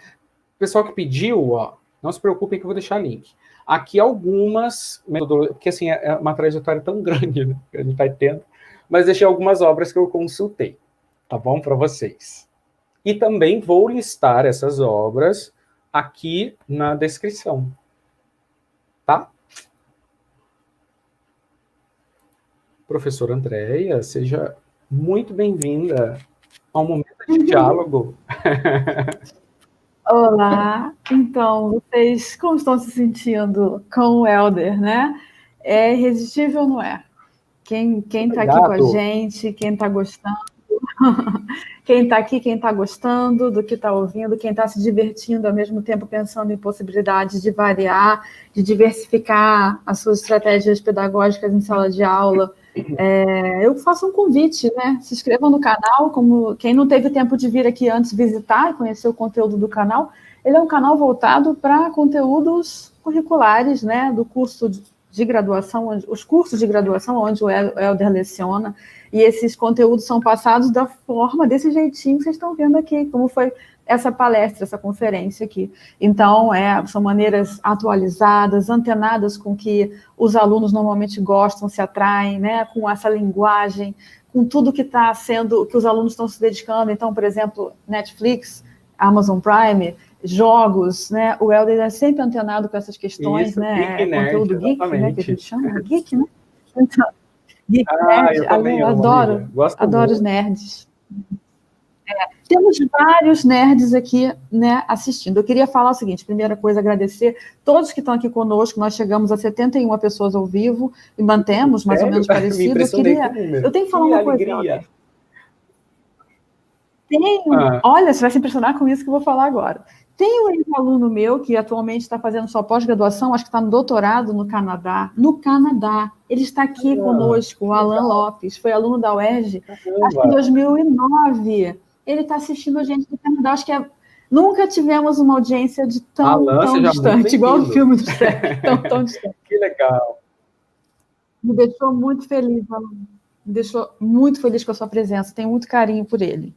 O pessoal que pediu, ó, não se preocupem que eu vou deixar link. Aqui algumas metodologias, porque assim, é uma trajetória tão grande, né, que a gente vai tendo, mas deixei algumas obras que eu consultei, tá bom? Para vocês. E também vou listar essas obras aqui na descrição, tá? Professora Andréia, seja muito bem-vinda ao momento de diálogo. Olá, então, vocês como estão se sentindo com o Helder, né? É irresistível ou não é? Quem está aqui com a gente, quem está gostando, quem está aqui, quem está gostando do que está ouvindo, quem está se divertindo, ao mesmo tempo pensando em possibilidades de variar, de diversificar as suas estratégias pedagógicas em sala de aula. Eu faço um convite, né? Se inscrevam no canal, como quem não teve tempo de vir aqui antes visitar e conhecer o conteúdo do canal, ele é um canal voltado para conteúdos curriculares, né? Do curso de graduação, os cursos de graduação onde o Helder leciona, e esses conteúdos são passados da forma, desse jeitinho que vocês estão vendo aqui, como foi essa palestra, essa conferência aqui. Então, são maneiras atualizadas, antenadas com que os alunos normalmente gostam, se atraem, né, com essa linguagem, com tudo que está sendo, que os alunos estão se dedicando. Então, por exemplo, Netflix, Amazon Prime, jogos, né? O Helder é sempre antenado com essas questões, isso, né? Geek Nerd, conteúdo geek, exatamente. né? Que a gente chama, geek, né? Então, geek nerd, eu também adoro muito. Os nerds. Temos vários nerds aqui, né, assistindo. Eu queria falar o seguinte, primeira coisa, agradecer todos que estão aqui conosco. Nós chegamos a 71 pessoas ao vivo e mantemos mais ou menos parecido. Eu tenho que falar uma coisa. Olha, você vai se impressionar com isso que eu vou falar agora. Tem um ex-aluno meu que atualmente está fazendo sua pós-graduação, acho que está no doutorado no Canadá. No Canadá. Ele está aqui conosco, o Alan Lopes, foi aluno da UERJ, acho que em 2009. Ele está assistindo a gente do Canadá, acho que nunca tivemos uma audiência de tão distante, igual o filme do Shrek, tão distante. Que legal. Me deixou muito feliz, Alan. Me deixou muito feliz com a sua presença, tenho muito carinho por ele.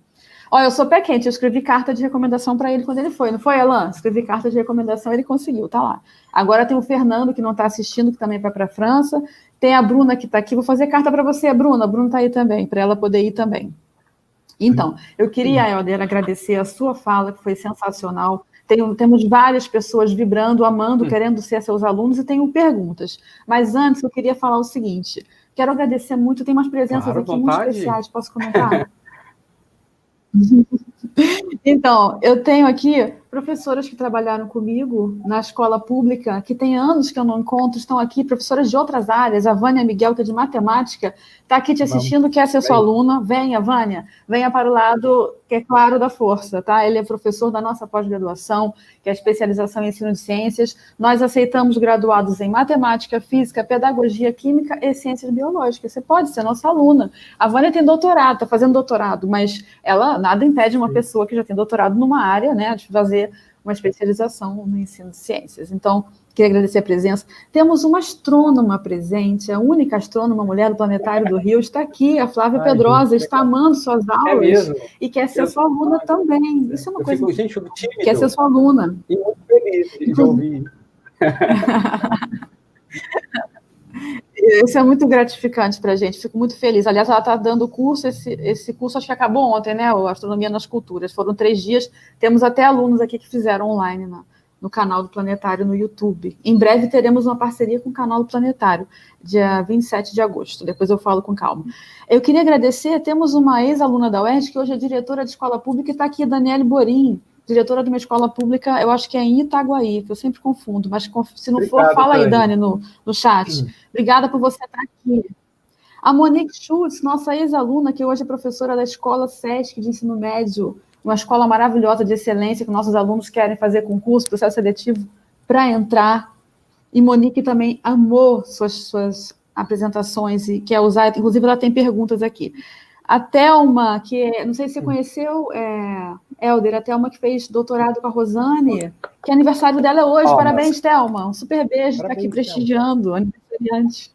Olha, eu sou pé quente, eu escrevi carta de recomendação para ele quando ele foi, não foi, Alan? Escrevi carta de recomendação, ele conseguiu, tá lá. Agora tem o Fernando, que não está assistindo, que também vai para a França, tem a Bruna, que está aqui, vou fazer carta para você, Bruna, a Bruna está aí também, para ela poder ir também. Então, eu queria, Helder, agradecer a sua fala, que foi sensacional. Temos várias pessoas vibrando, amando, querendo ser seus alunos, e tenho perguntas. Mas antes, eu queria falar o seguinte, quero agradecer muito, tem umas presenças aqui muito especiais, posso comentar? Então, eu tenho aqui professoras que trabalharam comigo na escola pública, que tem anos que eu não encontro, estão aqui, professoras de outras áreas. A Vânia Miguel, que é de matemática, está aqui te assistindo, quer ser sua aluna. Venha, Vânia, venha para o lado, que é claro, da força, tá? Ele é professor da nossa pós-graduação, que é especialização em ensino de ciências. Nós aceitamos graduados em matemática, física, pedagogia, química e ciências biológicas. Você pode ser nossa aluna. A Vânia tem doutorado, está fazendo doutorado, mas ela nada impede uma pessoa que já tem doutorado numa área, né, de fazer uma especialização no ensino de ciências. Então, queria agradecer a presença. Temos uma astrônoma presente, a única astrônoma mulher do Planetário do Rio está aqui, a Flávia Pedrosa, está amando suas aulas e quer ser sua aluna também. Isso é uma coisa gente, eu fico tímido. Quer ser sua aluna. E muito feliz de ouvir. Isso é muito gratificante para a gente, fico muito feliz. Aliás, ela está dando curso, esse curso acho que acabou ontem, né? O Astronomia nas Culturas. Foram 3 dias, temos até alunos aqui que fizeram online no canal do Planetário no YouTube. Em breve teremos uma parceria com o canal do Planetário, dia 27 de agosto, depois eu falo com calma. Eu queria agradecer, temos uma ex-aluna da UERJ, que hoje é diretora de escola pública, e está aqui, Daniele Borim, diretora de uma escola pública, eu acho que é em Itaguaí, que eu sempre confundo, mas se não for, fala aí, Dani, no chat. Obrigada por você estar aqui. A Monique Schultz, nossa ex-aluna, que hoje é professora da Escola SESC de Ensino Médio, uma escola maravilhosa de excelência, que nossos alunos querem fazer concurso, processo seletivo, para entrar. E Monique também amou suas apresentações e quer usar, inclusive ela tem perguntas aqui. A Thelma, que não sei se você conheceu, Helder, a Thelma que fez doutorado com a Rosane, que aniversário dela é hoje. Parabéns, Thelma. Um super beijo, está aqui prestigiando, aniversariante.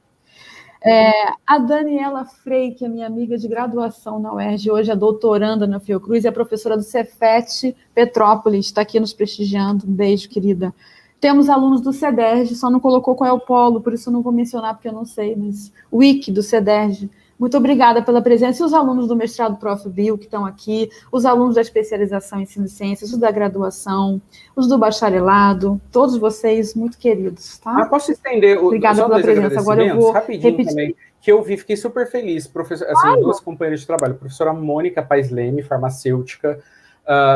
A Daniela Frei, que é minha amiga de graduação na UERJ, hoje é doutoranda na Fiocruz, e é professora do Cefet Petrópolis, está aqui nos prestigiando. Um beijo, querida. Temos alunos do CEDERJ, só não colocou qual é o polo, por isso não vou mencionar, porque eu não sei, mas o wiki do CEDERJ. Muito obrigada pela presença. E os alunos do mestrado Prof. Bio, que estão aqui, os alunos da especialização em ensino de ciências, os da graduação, os do bacharelado, todos vocês muito queridos, tá? Posso estender obrigada pela presença. Agora eu vou rapidinho repetir. Também, que eu fiquei super feliz. Assim, 2 companheiras de trabalho, a professora Mônica Paes Leme, farmacêutica,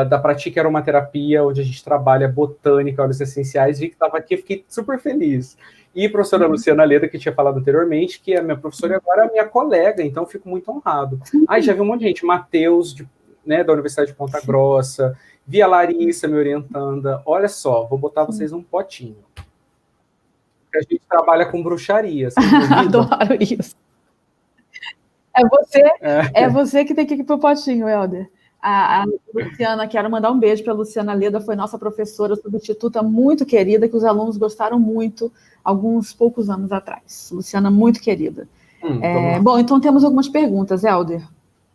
da Pratique Aromaterapia, onde a gente trabalha botânica, óleos essenciais, vi que estava aqui, fiquei super feliz. E a professora Luciana Leda, que tinha falado anteriormente, que é minha professora e agora é minha colega, então fico muito honrado. Já vi um monte de gente, Matheus, da Universidade de Ponta Grossa, vi a Larissa me orientando. Olha só, vou botar vocês num potinho. A gente trabalha com bruxaria. Adoro isso. É você que tem que ir pro potinho, Helder. A Luciana, quero mandar um beijo para a Luciana Leda, foi nossa professora substituta muito querida, que os alunos gostaram muito alguns poucos anos atrás. Luciana, muito querida. Bom, então temos algumas perguntas, Helder.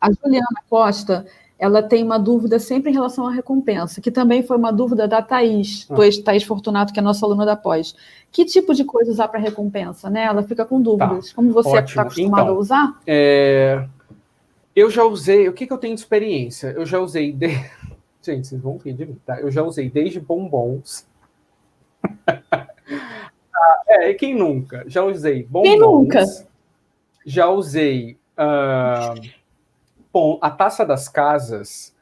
A Juliana Costa, ela tem uma dúvida sempre em relação à recompensa, que também foi uma dúvida da Thaís, Thaís Fortunato, que é nossa aluna da pós. Que tipo de coisa usar para recompensa, né? Ela fica com dúvidas. Como você está acostumado a usar? Eu já usei... O que eu tenho de experiência? Eu já usei... Gente, vocês vão rir de mim, tá? Eu já usei desde bombons... quem nunca? Já usei bombons... Quem nunca? Já usei... a Taça das Casas...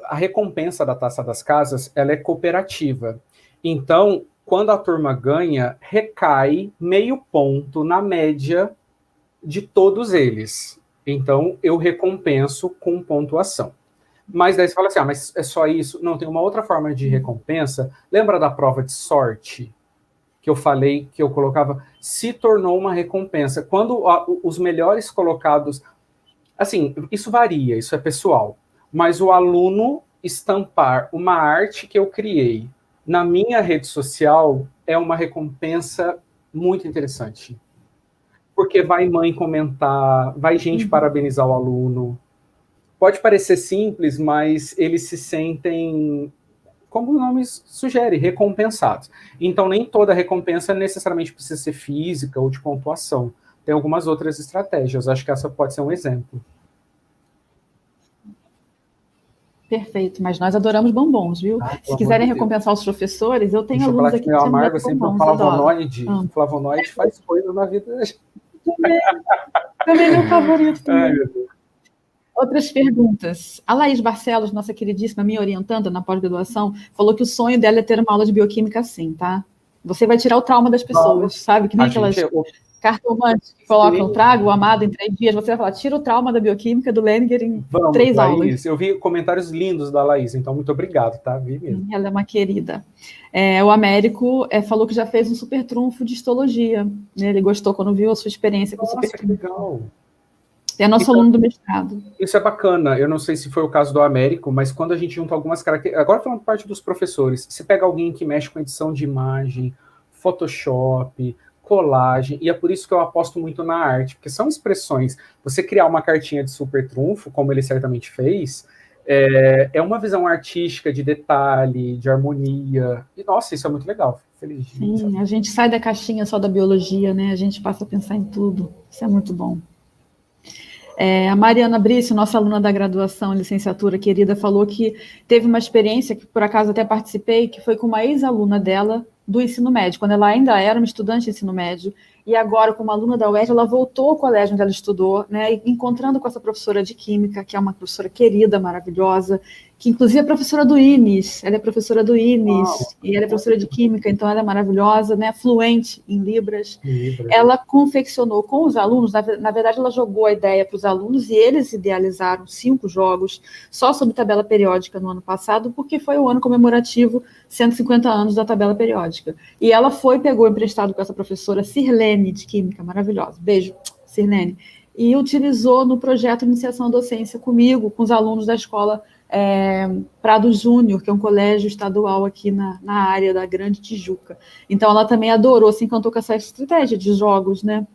a recompensa da Taça das Casas, ela é cooperativa. Então, quando a turma ganha, recai meio ponto na média de todos eles. Então, eu recompenso com pontuação. Mas daí você fala assim, mas é só isso? Não, tem uma outra forma de recompensa. Lembra da prova de sorte? Que eu falei, que eu colocava? Se tornou uma recompensa. Quando os melhores colocados... Assim, isso varia, isso é pessoal. Mas o aluno estampar uma arte que eu criei na minha rede social é uma recompensa muito interessante. Porque vai mãe comentar, vai gente parabenizar o aluno. Pode parecer simples, mas eles se sentem, como o nome sugere, recompensados. Então, nem toda recompensa necessariamente precisa ser física ou de pontuação. Tem algumas outras estratégias. Acho que essa pode ser um exemplo. Perfeito, mas nós adoramos bombons, viu? Se quiserem recompensar os professores, eu tenho alunos aqui que chamam amargo, sempre o flavonoide. Flavonoide faz coisa na vida da gente. Também é meu favorito. Também. Outras perguntas. A Laís Barcelos, nossa queridíssima, minha orientanda na pós-graduação, falou que o sonho dela é ter uma aula de bioquímica assim, tá? Você vai tirar o trauma das pessoas, sabe? Que nem aquelas cartomantes que colocam, traga o amado em 3 dias, você vai falar, tira o trauma da bioquímica do Leninger em 3 aulas. Laís, eu vi comentários lindos da Laís, então muito obrigado, tá? Vi mesmo. Ela é uma querida. O Américo falou que já fez um super trunfo de histologia. Ele gostou quando viu a sua experiência com o super trunfo. Legal. É nosso Então, aluno do mestrado. isso é bacana. Eu não sei se foi o caso do Américo, mas quando a gente junta algumas características... Agora falando parte dos professores, se pega alguém que mexe com edição de imagem, Photoshop, colagem, e é por isso que eu aposto muito na arte, porque são expressões. Você criar uma cartinha de super trunfo, como ele certamente fez, é uma visão artística de detalhe, de harmonia. E, nossa, isso é muito legal. Feliz de Sim, a gente sai da caixinha só da biologia, né? A gente passa a pensar em tudo. Isso é muito bom. A Mariana Brice, nossa aluna da graduação, licenciatura querida, falou que teve uma experiência, que por acaso até participei, que foi com uma ex-aluna dela do ensino médio, quando ela ainda era uma estudante de ensino médio, e agora, como aluna da UERJ, ela voltou ao colégio onde ela estudou, né, e encontrando com essa professora de Química, que é uma professora querida, maravilhosa, que inclusive é professora do INES, ela é professora do INES, e ela é professora de Química, então ela é maravilhosa, né, fluente em Libras. Ela confeccionou com os alunos, na verdade ela jogou a ideia para os alunos, e eles idealizaram 5 jogos, só sobre tabela periódica no ano passado, porque foi o ano comemorativo 150 anos da tabela periódica. E ela pegou emprestado com essa professora Sirlene, de Química, maravilhosa. Beijo, Sirlene. E utilizou no projeto Iniciação à Docência comigo, com os alunos da escola Prado Júnior, que é um colégio estadual aqui na área da Grande Tijuca. Então, ela também adorou, se encantou com essa estratégia de jogos, né?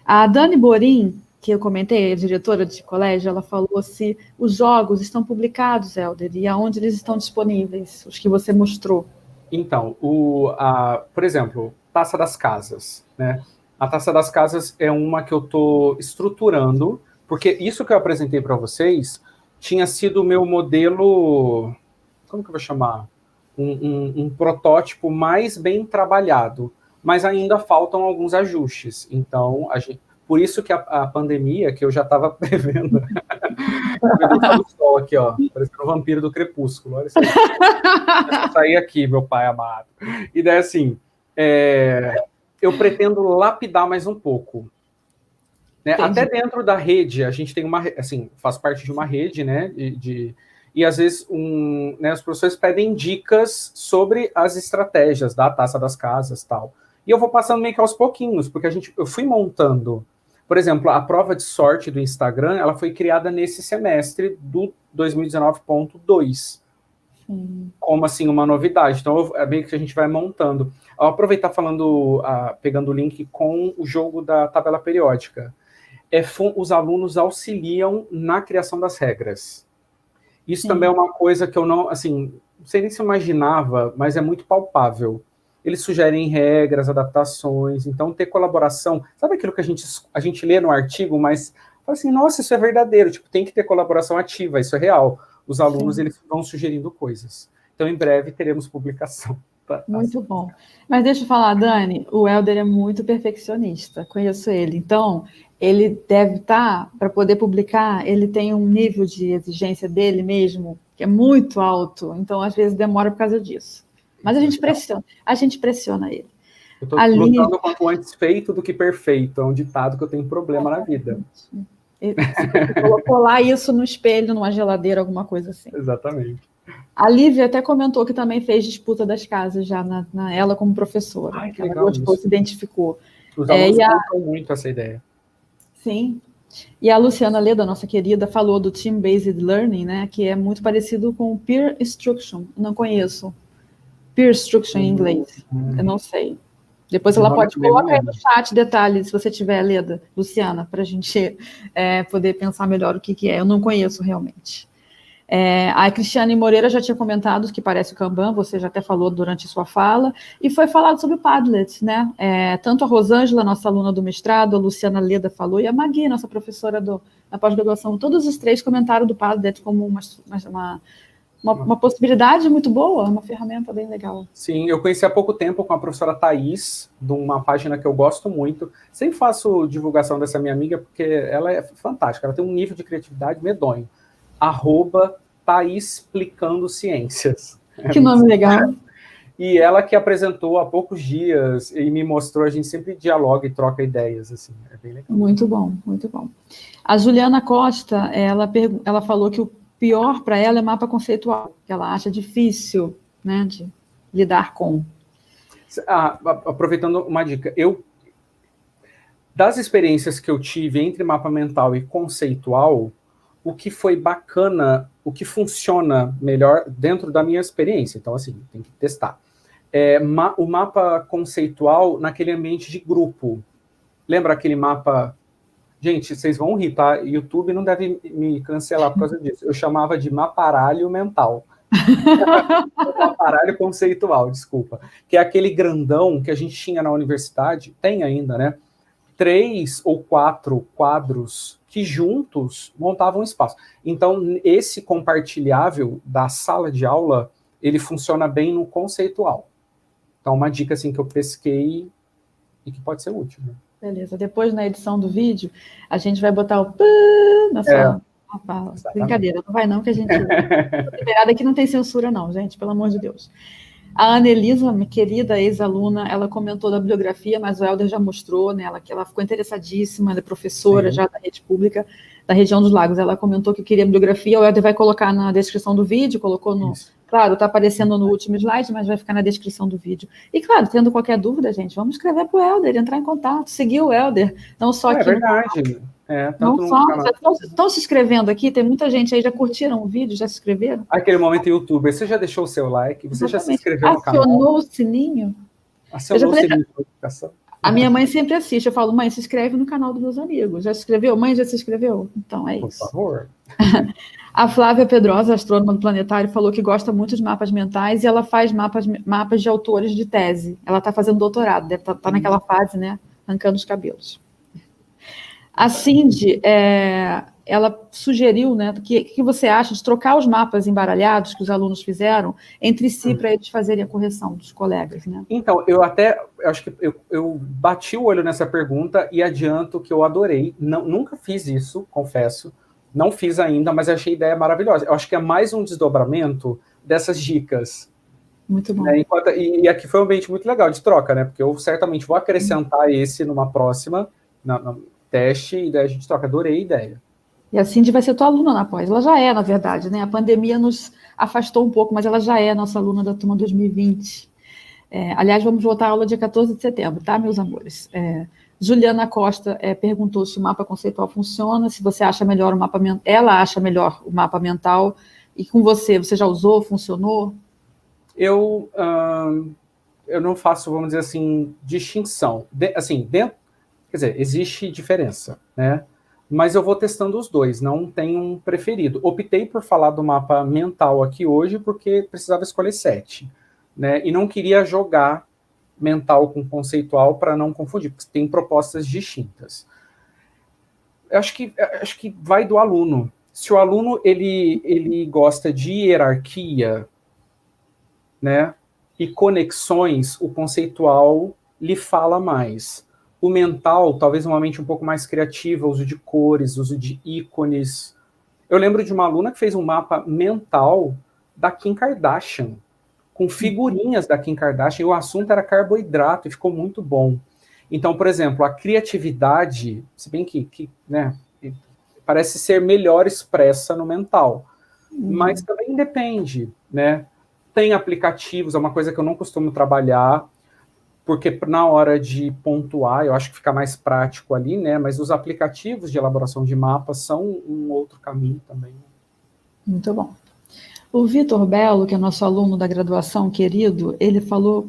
A Dani Borim, que eu comentei, a diretora de colégio, ela falou se os jogos estão publicados, Helder, e aonde eles estão disponíveis, os que você mostrou. Então, por exemplo, Taça das Casas, né? A Taça das Casas é uma que eu estou estruturando, porque isso que eu apresentei para vocês tinha sido o meu modelo, como que eu vou chamar? Um protótipo mais bem trabalhado, mas ainda faltam alguns ajustes. Então, por isso que a pandemia, que eu já estava prevendo, o sol aqui, ó, parecendo o vampiro do Crepúsculo, olha isso aí. Deixa eu sair aqui, meu pai amado. E daí, assim, eu pretendo lapidar mais um pouco. Né? Até dentro da rede, a gente tem faz parte de uma rede, né? E às vezes né, os professores pedem dicas sobre as estratégias da Taça das Casas e tal. E eu vou passando meio que aos pouquinhos, porque eu fui montando. Por exemplo, a prova de sorte do Instagram, ela foi criada nesse semestre do 2019.2. Como assim, uma novidade. Então, é meio que a gente vai montando. I'll aproveitar pegando o link com o jogo da tabela periódica. Os alunos auxiliam na criação das regras. Isso também é uma coisa que eu não sei nem se eu imaginava, mas é muito palpável. Eles sugerem regras, adaptações, então ter colaboração. Sabe aquilo que a gente lê no artigo, mas fala assim, nossa, isso é verdadeiro, tem que ter colaboração ativa, isso é real. Os alunos, eles vão sugerindo coisas. Então, em breve, teremos publicação. Muito bom. Mas deixa eu falar, Dani, o Helder é muito perfeccionista, conheço ele. Então, ele deve estar, para poder publicar, ele tem um nível de exigência dele mesmo, que é muito alto. Então, às vezes, demora por causa disso. Mas a gente pressiona ele. Eu estou lutando quanto antes feito do que perfeito. É um ditado que eu tenho problema na vida. Você colocou lá isso no espelho, numa geladeira, alguma coisa assim. Exatamente. A Lívia até comentou que também fez disputa das casas já ela como professora. Ai, que ela legal gostou, se identificou. Os alunos gostam muito essa ideia. Sim. E a Luciana Leda, nossa querida, falou do Team-Based Learning, né, que é muito parecido com Peer Instruction. Não conheço. Peer Instruction em inglês. Eu não sei. Depois ela pode colocar aí no chat detalhes, se você tiver, Leda, Luciana, para a gente poder pensar melhor o que é. Eu não conheço realmente. A Cristiane Moreira já tinha comentado que parece o Kanban, você já até falou durante sua fala, e foi falado sobre o Padlet, né? Tanto a Rosângela, nossa aluna do mestrado, a Luciana Leda falou, e a Magui, nossa professora na pós-graduação, todos os 3 comentaram do Padlet como uma possibilidade muito boa, uma ferramenta bem legal. Sim, eu conheci há pouco tempo com a professora Thaís, de uma página que eu gosto muito. Sempre faço divulgação dessa minha amiga, porque ela é fantástica, ela tem um nível de criatividade medonho. @Thaís Explicando Ciências. Que nome legal. E ela que apresentou há poucos dias e me mostrou, a gente sempre dialoga e troca ideias, assim, é bem legal. Muito bom, muito bom. A Juliana Costa, ela falou que o pior para ela é mapa conceitual, que ela acha difícil, né, de lidar com. Aproveitando uma dica, das experiências que eu tive entre mapa mental e conceitual, o que foi bacana, o que funciona melhor dentro da minha experiência, então assim, tem que testar. O mapa conceitual naquele ambiente de grupo. Lembra aquele mapa... Gente, vocês vão rir, tá? YouTube não deve me cancelar por causa disso. Eu chamava de maparalho mental. Maparalho conceitual, desculpa. Que é aquele grandão que a gente tinha na universidade, tem ainda, né? 3 ou 4 quadros que juntos montavam um espaço. Então, esse compartilhável da sala de aula, ele funciona bem no conceitual. Então, uma dica assim que eu pesquei e que pode ser útil, né? Beleza. Depois, na edição do vídeo, a gente vai botar o pã na sua fala. Brincadeira, não vai não, que a gente... liberada aqui não tem censura não, gente, pelo amor de Deus. A Ana Elisa, minha querida ex-aluna, ela comentou da bibliografia, mas o Helder já mostrou, né, que ela ficou interessadíssima, ela é professora já da rede pública, da região dos lagos. Ela comentou que queria bibliografia, o Helder vai colocar na descrição do vídeo, colocou no... Isso. Claro, está aparecendo no último slide, mas vai ficar na descrição do vídeo. E, claro, tendo qualquer dúvida, gente, vamos escrever para o Helder, entrar em contato, seguir o Helder, não só aqui. É verdade. Não só, estão se inscrevendo aqui, tem muita gente aí, já curtiram o vídeo, já se inscreveram? Aquele momento YouTube, você já deixou o seu like, você já se inscreveu no canal? Acionou o sininho? Acionou o sininho de notificação? A minha mãe sempre assiste, eu falo, mãe, se inscreve no canal dos meus amigos. Já se inscreveu? Mãe, já se inscreveu? Então, é isso. Por favor. A Flávia Pedrosa, astrônoma do Planetário, falou que gosta muito de mapas mentais e ela faz mapas de autores de tese. Ela está fazendo doutorado, deve estar naquela fase, né? Arrancando os cabelos. A Cindy, ela sugeriu, né, que você acha de trocar os mapas embaralhados que os alunos fizeram entre si para eles fazerem a correção dos colegas, né? Então, eu acho que eu bati o olho nessa pergunta e adianto que eu adorei. Nunca fiz isso, confesso. Não fiz ainda, mas achei a ideia maravilhosa. Eu acho que é mais um desdobramento dessas dicas. Muito bom. Né? E aqui foi um ambiente muito legal de troca, né? Porque eu certamente vou acrescentar esse numa próxima, na teste, e daí a gente troca. Adorei a ideia. E a Cindy vai ser tua aluna na pós. Ela já é, na verdade, né? A pandemia nos afastou um pouco, mas ela já é nossa aluna da turma 2020. Aliás, vamos voltar à aula dia 14 de setembro, tá, meus amores? Juliana Costa perguntou se o mapa conceitual funciona, se você acha melhor o mapa mental. Ela acha melhor o mapa mental. E com você já usou, funcionou? Eu não faço, vamos dizer assim, distinção. Quer dizer, existe diferença, né? Mas eu vou testando os dois, não tenho um preferido. Optei por falar do mapa mental aqui hoje porque precisava escolher 7, né? E não queria jogar mental com conceitual para não confundir, porque tem propostas distintas. Eu acho que vai do aluno. Se o aluno ele gosta de hierarquia, né, e conexões, o conceitual lhe fala mais. O mental, talvez uma mente um pouco mais criativa, uso de cores, uso de ícones. Eu lembro de uma aluna que fez um mapa mental da Kim Kardashian, com figurinhas da Kim Kardashian, e o assunto era carboidrato, e ficou muito bom. Então, por exemplo, a criatividade, se bem que né, parece ser melhor expressa no mental, mas também depende, né? Tem aplicativos, é uma coisa que eu não costumo trabalhar, porque na hora de pontuar, eu acho que fica mais prático ali, né? Mas os aplicativos de elaboração de mapas são um outro caminho também. Muito bom. O Vitor Belo, que é nosso aluno da graduação, querido, ele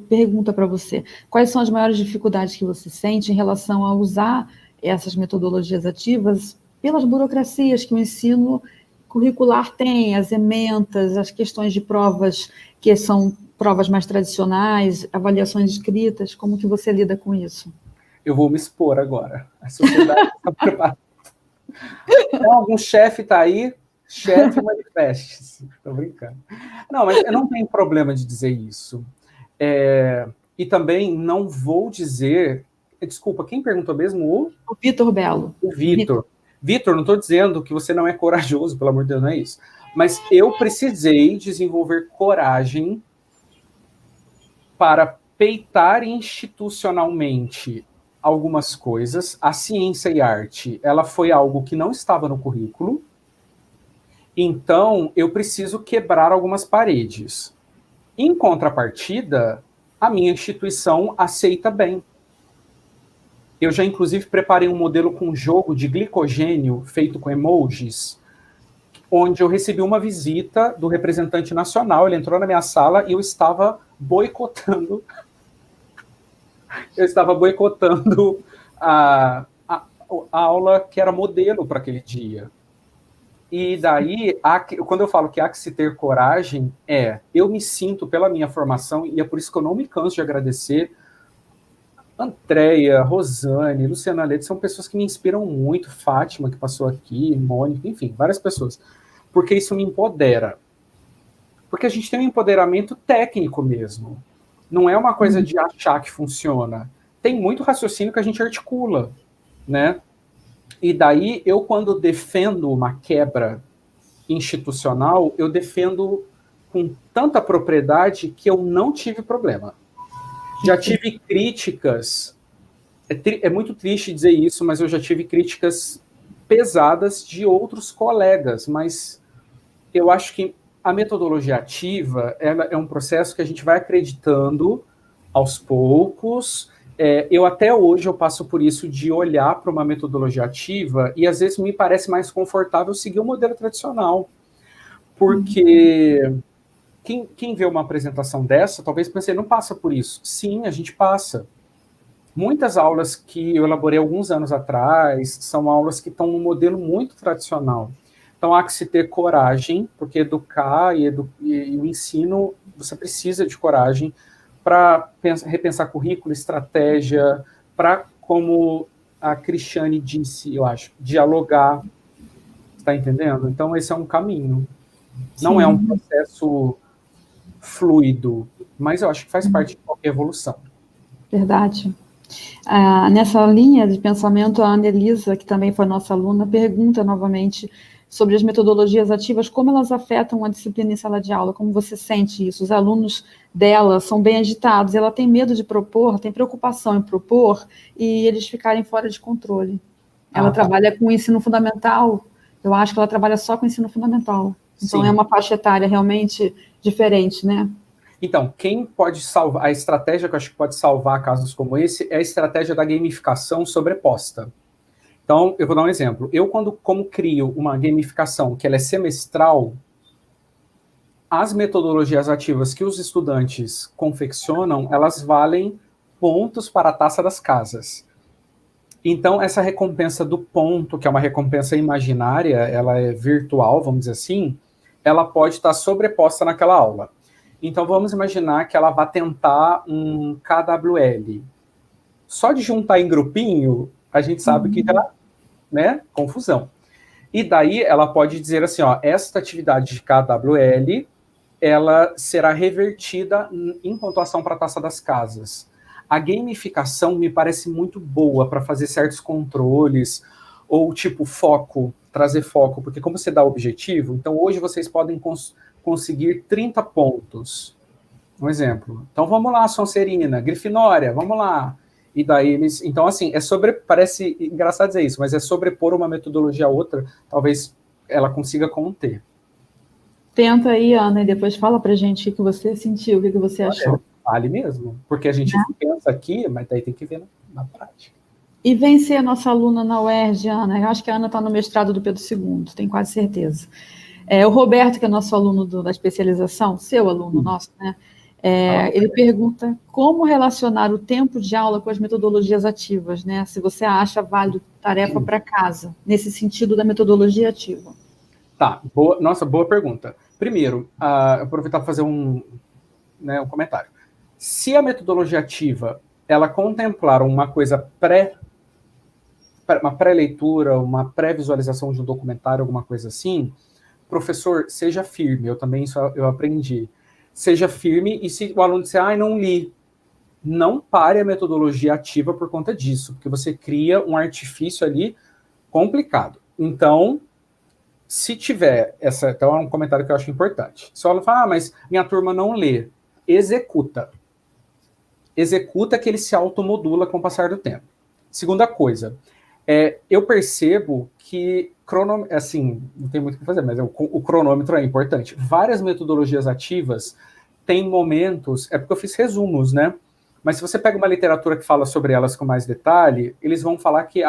pergunta para você, quais são as maiores dificuldades que você sente em relação a usar essas metodologias ativas pelas burocracias que o ensino curricular tem, as ementas, as questões de provas que são provas mais tradicionais, avaliações escritas, como que você lida com isso? Eu vou me expor agora. A sociedade está preparada. Então, algum chefe está aí, chefe manifeste-se. Estou brincando. Não, mas eu não tenho problema de dizer isso. E também não vou dizer... Desculpa, quem perguntou mesmo? O Vitor Belo. O Vitor. Vitor, não estou dizendo que você não é corajoso, pelo amor de Deus, não é isso. Mas eu precisei desenvolver coragem para peitar institucionalmente algumas coisas. A ciência e arte, ela foi algo que não estava no currículo, então eu preciso quebrar algumas paredes. Em contrapartida, a minha instituição aceita bem. Eu já, inclusive, preparei um modelo com jogo de glicogênio feito com emojis, onde eu recebi uma visita do representante nacional, ele entrou na minha sala e eu estava boicotando a aula que era modelo para aquele dia. E daí, quando eu falo que há que se ter coragem, eu me sinto, pela minha formação, e é por isso que eu não me canso de agradecer, Andréia, Rosane, Luciana Leite, são pessoas que me inspiram muito, Fátima, que passou aqui, Mônica, enfim, várias pessoas, porque isso me empodera. Porque a gente tem um empoderamento técnico mesmo. Não é uma coisa de achar que funciona. Tem muito raciocínio que a gente articula, né? E daí, eu, quando defendo uma quebra institucional, eu defendo com tanta propriedade que eu não tive problema. Já tive críticas, é muito triste dizer isso, mas eu já tive críticas pesadas de outros colegas, mas eu acho que a metodologia ativa é um processo que a gente vai acreditando aos poucos. Eu até hoje eu passo por isso de olhar para uma metodologia ativa e às vezes me parece mais confortável seguir o modelo tradicional, porque quem vê uma apresentação dessa talvez pense, não passa por isso. Sim, a gente passa. Muitas aulas que eu elaborei alguns anos atrás são aulas que estão num modelo muito tradicional. Então, há que se ter coragem, porque educar e o ensino, você precisa de coragem para repensar currículo, estratégia, para, como a Cristiane disse, eu acho, dialogar. Está entendendo? Então, esse é um caminho. Sim. Não é um processo fluido, mas eu acho que faz parte de qualquer evolução. Verdade. Nessa linha de pensamento, a Anelisa, que também foi nossa aluna, pergunta novamente sobre as metodologias ativas, como elas afetam a disciplina em sala de aula, como você sente isso? Os alunos dela são bem agitados, ela tem medo de propor, tem preocupação em propor, e eles ficarem fora de controle. Ela trabalha com o ensino fundamental, eu acho que ela trabalha só com o ensino fundamental. Então, sim, é uma faixa etária realmente diferente, né? Então, quem pode salvar, a estratégia que eu acho que pode salvar casos como esse é a estratégia da gamificação sobreposta. Então, eu vou dar um exemplo. Eu, como crio uma gamificação que ela é semestral, as metodologias ativas que os estudantes confeccionam, elas valem pontos para a taça das casas. Então, essa recompensa do ponto, que é uma recompensa imaginária, ela é virtual, vamos dizer assim, ela pode estar sobreposta naquela aula. Então, vamos imaginar que ela vai tentar um KWL. Só de juntar em grupinho, a gente sabe que já, né, confusão. E daí, ela pode dizer assim, ó, esta atividade de KWL, ela será revertida em pontuação para a taça das casas. A gamificação me parece muito boa para fazer certos controles, ou tipo foco, trazer foco, porque como você dá objetivo, então hoje vocês podem conseguir 30 pontos. Um exemplo. Então vamos lá, Sonserina, Grifinória, vamos lá. E daí eles... Então, assim, parece engraçado dizer isso, mas é sobrepor uma metodologia a outra, talvez ela consiga conter. Tenta aí, Ana, e depois fala pra gente o que você sentiu, o que você achou. Vale mesmo, porque a gente pensa aqui, mas daí tem que ver na prática. E vem ser a nossa aluna na UERJ, Ana. Eu acho que a Ana está no mestrado do Pedro II, tenho quase certeza. O Roberto, que é nosso aluno da especialização, seu aluno nosso, né? Ele pergunta como relacionar o tempo de aula com as metodologias ativas, né? Se você acha válido tarefa para casa, nesse sentido da metodologia ativa. Tá, boa pergunta. Primeiro, aproveitar para fazer um comentário. Se a metodologia ativa, ela contemplar uma coisa uma pré-leitura, uma pré-visualização de um documentário, alguma coisa assim, professor, seja firme, eu aprendi. Seja firme, e se o aluno disser, não li, não pare a metodologia ativa por conta disso, porque você cria um artifício ali complicado. Então, se tiver então é um comentário que eu acho importante. Se o aluno fala, mas minha turma não lê, executa. Executa que ele se automodula com o passar do tempo. Segunda coisa, eu percebo que, assim, não tem muito o que fazer, mas o cronômetro é importante. Várias metodologias ativas têm momentos, porque eu fiz resumos, né? Mas se você pega uma literatura que fala sobre elas com mais detalhe, eles vão falar que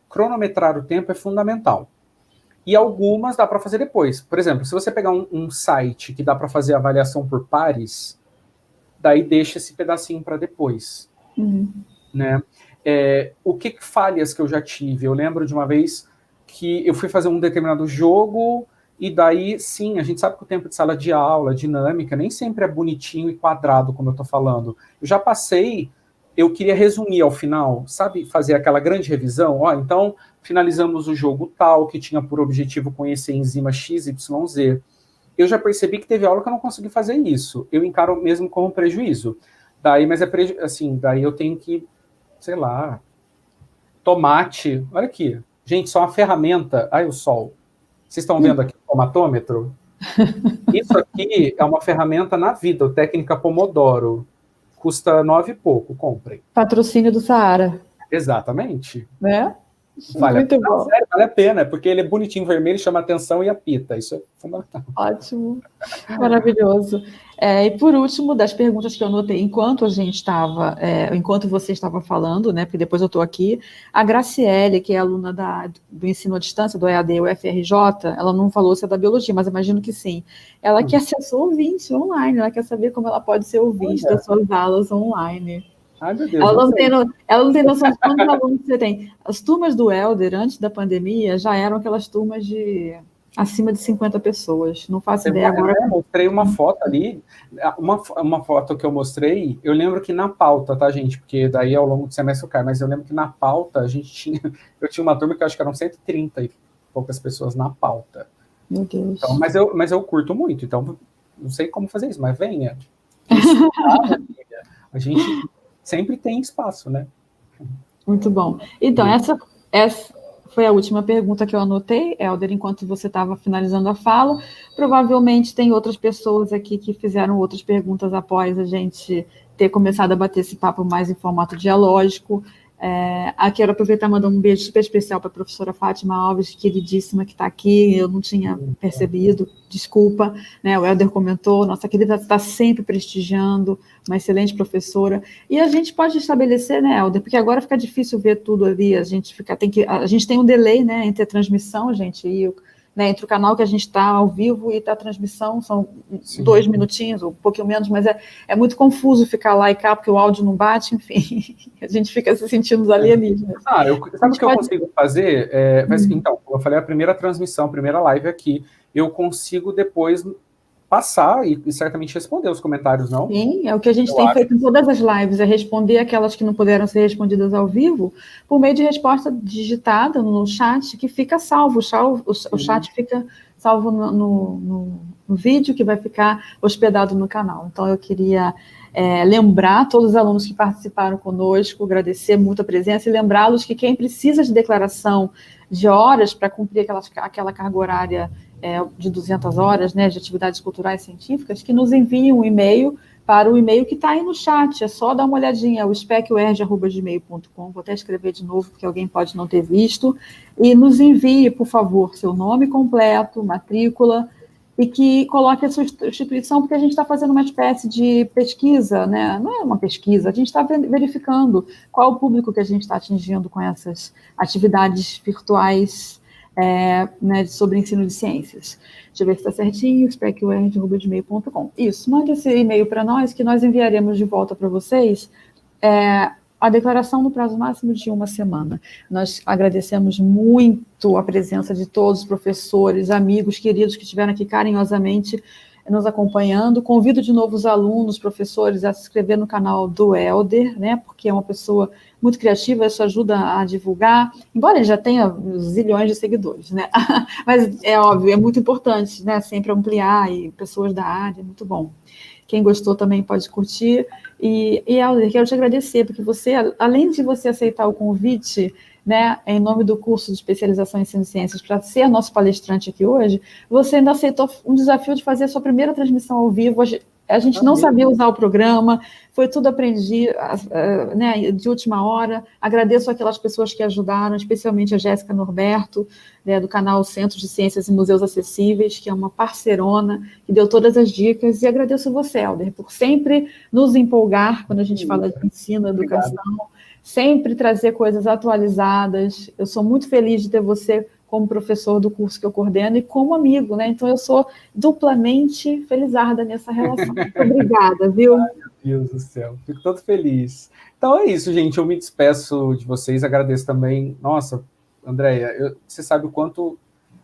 cronometrar o tempo é fundamental. E algumas dá para fazer depois. Por exemplo, se você pegar um site que dá para fazer avaliação por pares, daí deixa esse pedacinho para depois. Né? O que falhas que eu já tive? Eu lembro de uma vez que eu fui fazer um determinado jogo e daí, sim, a gente sabe que o tempo de sala de aula, dinâmica, nem sempre é bonitinho e quadrado, como eu estou falando. Eu já passei, eu queria resumir ao final, sabe? Fazer aquela grande revisão. Então, finalizamos o jogo tal, que tinha por objetivo conhecer a enzima XYZ. Eu já percebi que teve aula que eu não consegui fazer isso. Eu encaro mesmo como prejuízo. Daí, mas assim, daí eu tenho que, sei lá, tomate, olha aqui. Gente, só uma ferramenta. Ai, o sol. Vocês estão vendo aqui o tomatômetro? Isso aqui é uma ferramenta na vida, o Técnica Pomodoro. Custa 9 e pouco, comprem. Patrocínio do Saara. Exatamente. Né? Vale Muito a pena, bom. sério, vale a pena, porque ele é bonitinho, vermelho, chama atenção e apita. Isso é fundamental. Ótimo, maravilhoso. E por último, das perguntas que eu anotei enquanto enquanto você estava falando, né? Porque depois eu estou aqui, a Graciele, que é aluna do ensino à distância, do EAD, o FRJ, ela não falou se é da biologia, mas imagino que sim. Ela quer ser sua ouvinte online, ela quer saber como ela pode ser ouvinte das suas aulas online. Ai, meu Deus, ela não tem noção de quantos alunos você tem. As turmas do Helder, antes da pandemia, já eram aquelas turmas de acima de 50 pessoas. Não faço ideia agora. Eu mostrei uma foto ali, uma foto que eu mostrei, eu lembro que na pauta, tá, gente? Porque daí ao longo do semestre cai, mas eu lembro que na pauta eu tinha uma turma que eu acho que eram 130 e poucas pessoas na pauta. Meu Deus. Então, mas eu curto muito, então não sei como fazer isso, mas venha. A gente sempre tem espaço, né? Muito bom. Então, essa foi a última pergunta que eu anotei, Helder, enquanto você estava finalizando a fala. Provavelmente tem outras pessoas aqui que fizeram outras perguntas após a gente ter começado a bater esse papo mais em formato dialógico. Quero aproveitar e mandar um beijo super especial para a professora Fátima Alves, queridíssima, que está aqui, eu não tinha percebido, desculpa, né? O Helder comentou, nossa querida está sempre prestigiando, uma excelente professora, e a gente pode estabelecer, né, Helder, porque agora fica difícil ver tudo ali, a gente tem um delay, né, entre a transmissão, gente, e né, entre o canal que a gente está ao vivo e a transmissão, são 2 minutinhos, ou um pouquinho menos, mas é muito confuso ficar lá e cá, porque o áudio não bate, enfim, a gente fica se sentindo alienígenas. Sabe o que eu consigo fazer? Então, eu falei a primeira transmissão, a primeira live aqui, eu consigo depois passar e certamente responder os comentários, não? Sim, é o que a gente tem feito em todas as lives, é responder aquelas que não puderam ser respondidas ao vivo, por meio de resposta digitada no chat, que fica salvo, o chat fica salvo no vídeo, que vai ficar hospedado no canal. Então, eu queria lembrar todos os alunos que participaram conosco, agradecer muito a presença e lembrá-los que quem precisa de declaração de horas para cumprir aquela carga horária de 200 horas, né, de atividades culturais científicas, que nos enviem um e-mail para o e-mail que está aí no chat, é só dar uma olhadinha, o specuerd@gmail.com, vou até escrever de novo, porque alguém pode não ter visto, e nos envie, por favor, seu nome completo, matrícula, e que coloque a sua instituição, porque a gente está fazendo uma espécie de pesquisa, né? Não é uma pesquisa, a gente está verificando qual o público que a gente está atingindo com essas atividades virtuais, né, sobre ensino de ciências. Deixa eu ver se está certinho, specuerd@gmail.com. Isso, mande esse e-mail para nós, que nós enviaremos de volta para vocês a declaração no prazo máximo de 1 semana. Nós agradecemos muito a presença de todos os professores, amigos, queridos que estiveram aqui carinhosamente nos acompanhando. Convido de novo os alunos, professores, a se inscrever no canal do Helder, né, porque é uma pessoa muito criativa, isso ajuda a divulgar, embora ele já tenha zilhões de seguidores, né, mas é óbvio, é muito importante, né, sempre ampliar, e pessoas da área, é muito bom. Quem gostou também pode curtir, e Helder, quero te agradecer, porque você, além de você aceitar o convite, né, em nome do curso de especialização em ensino de ciências, para ser nosso palestrante aqui hoje, você ainda aceitou um desafio de fazer a sua primeira transmissão ao vivo. A gente não sabia usar o programa, foi tudo aprendi, né, de última hora. Agradeço aquelas pessoas que ajudaram, especialmente a Jéssica Norberto, né, do canal Centro de Ciências e Museus Acessíveis, que é uma parceirona, que deu todas as dicas. E agradeço você, Helder, por sempre nos empolgar quando a gente fala de ensino, educação, sempre trazer coisas atualizadas. Eu sou muito feliz de ter você como professor do curso que eu coordeno e como amigo, né? Então eu sou duplamente felizarda nessa relação. Muito obrigada, viu? Ai, meu Deus do céu, fico todo feliz. Então é isso, gente, eu me despeço de vocês, agradeço também, nossa, Andréia, você sabe o quanto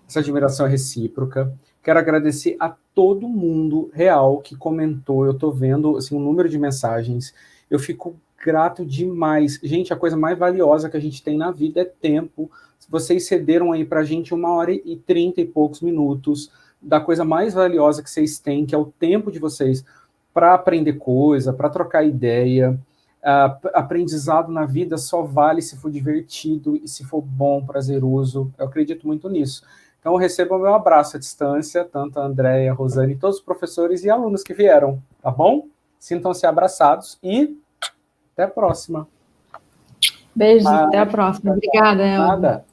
essa admiração é recíproca. Quero agradecer a todo mundo real que comentou, eu tô vendo, assim, um número de mensagens, eu fico grato demais. Gente, a coisa mais valiosa que a gente tem na vida é tempo. Vocês cederam aí pra gente 1h30 e poucos minutos da coisa mais valiosa que vocês têm, que é o tempo de vocês para aprender coisa, para trocar ideia. Aprendizado na vida só vale se for divertido e se for bom, prazeroso. Eu acredito muito nisso. Então, recebam o meu abraço à distância, tanto a Andréia, a Rosane, todos os professores e alunos que vieram, tá bom? Sintam-se abraçados e até a próxima. Beijo, até a próxima. Obrigada, Helder. Nada.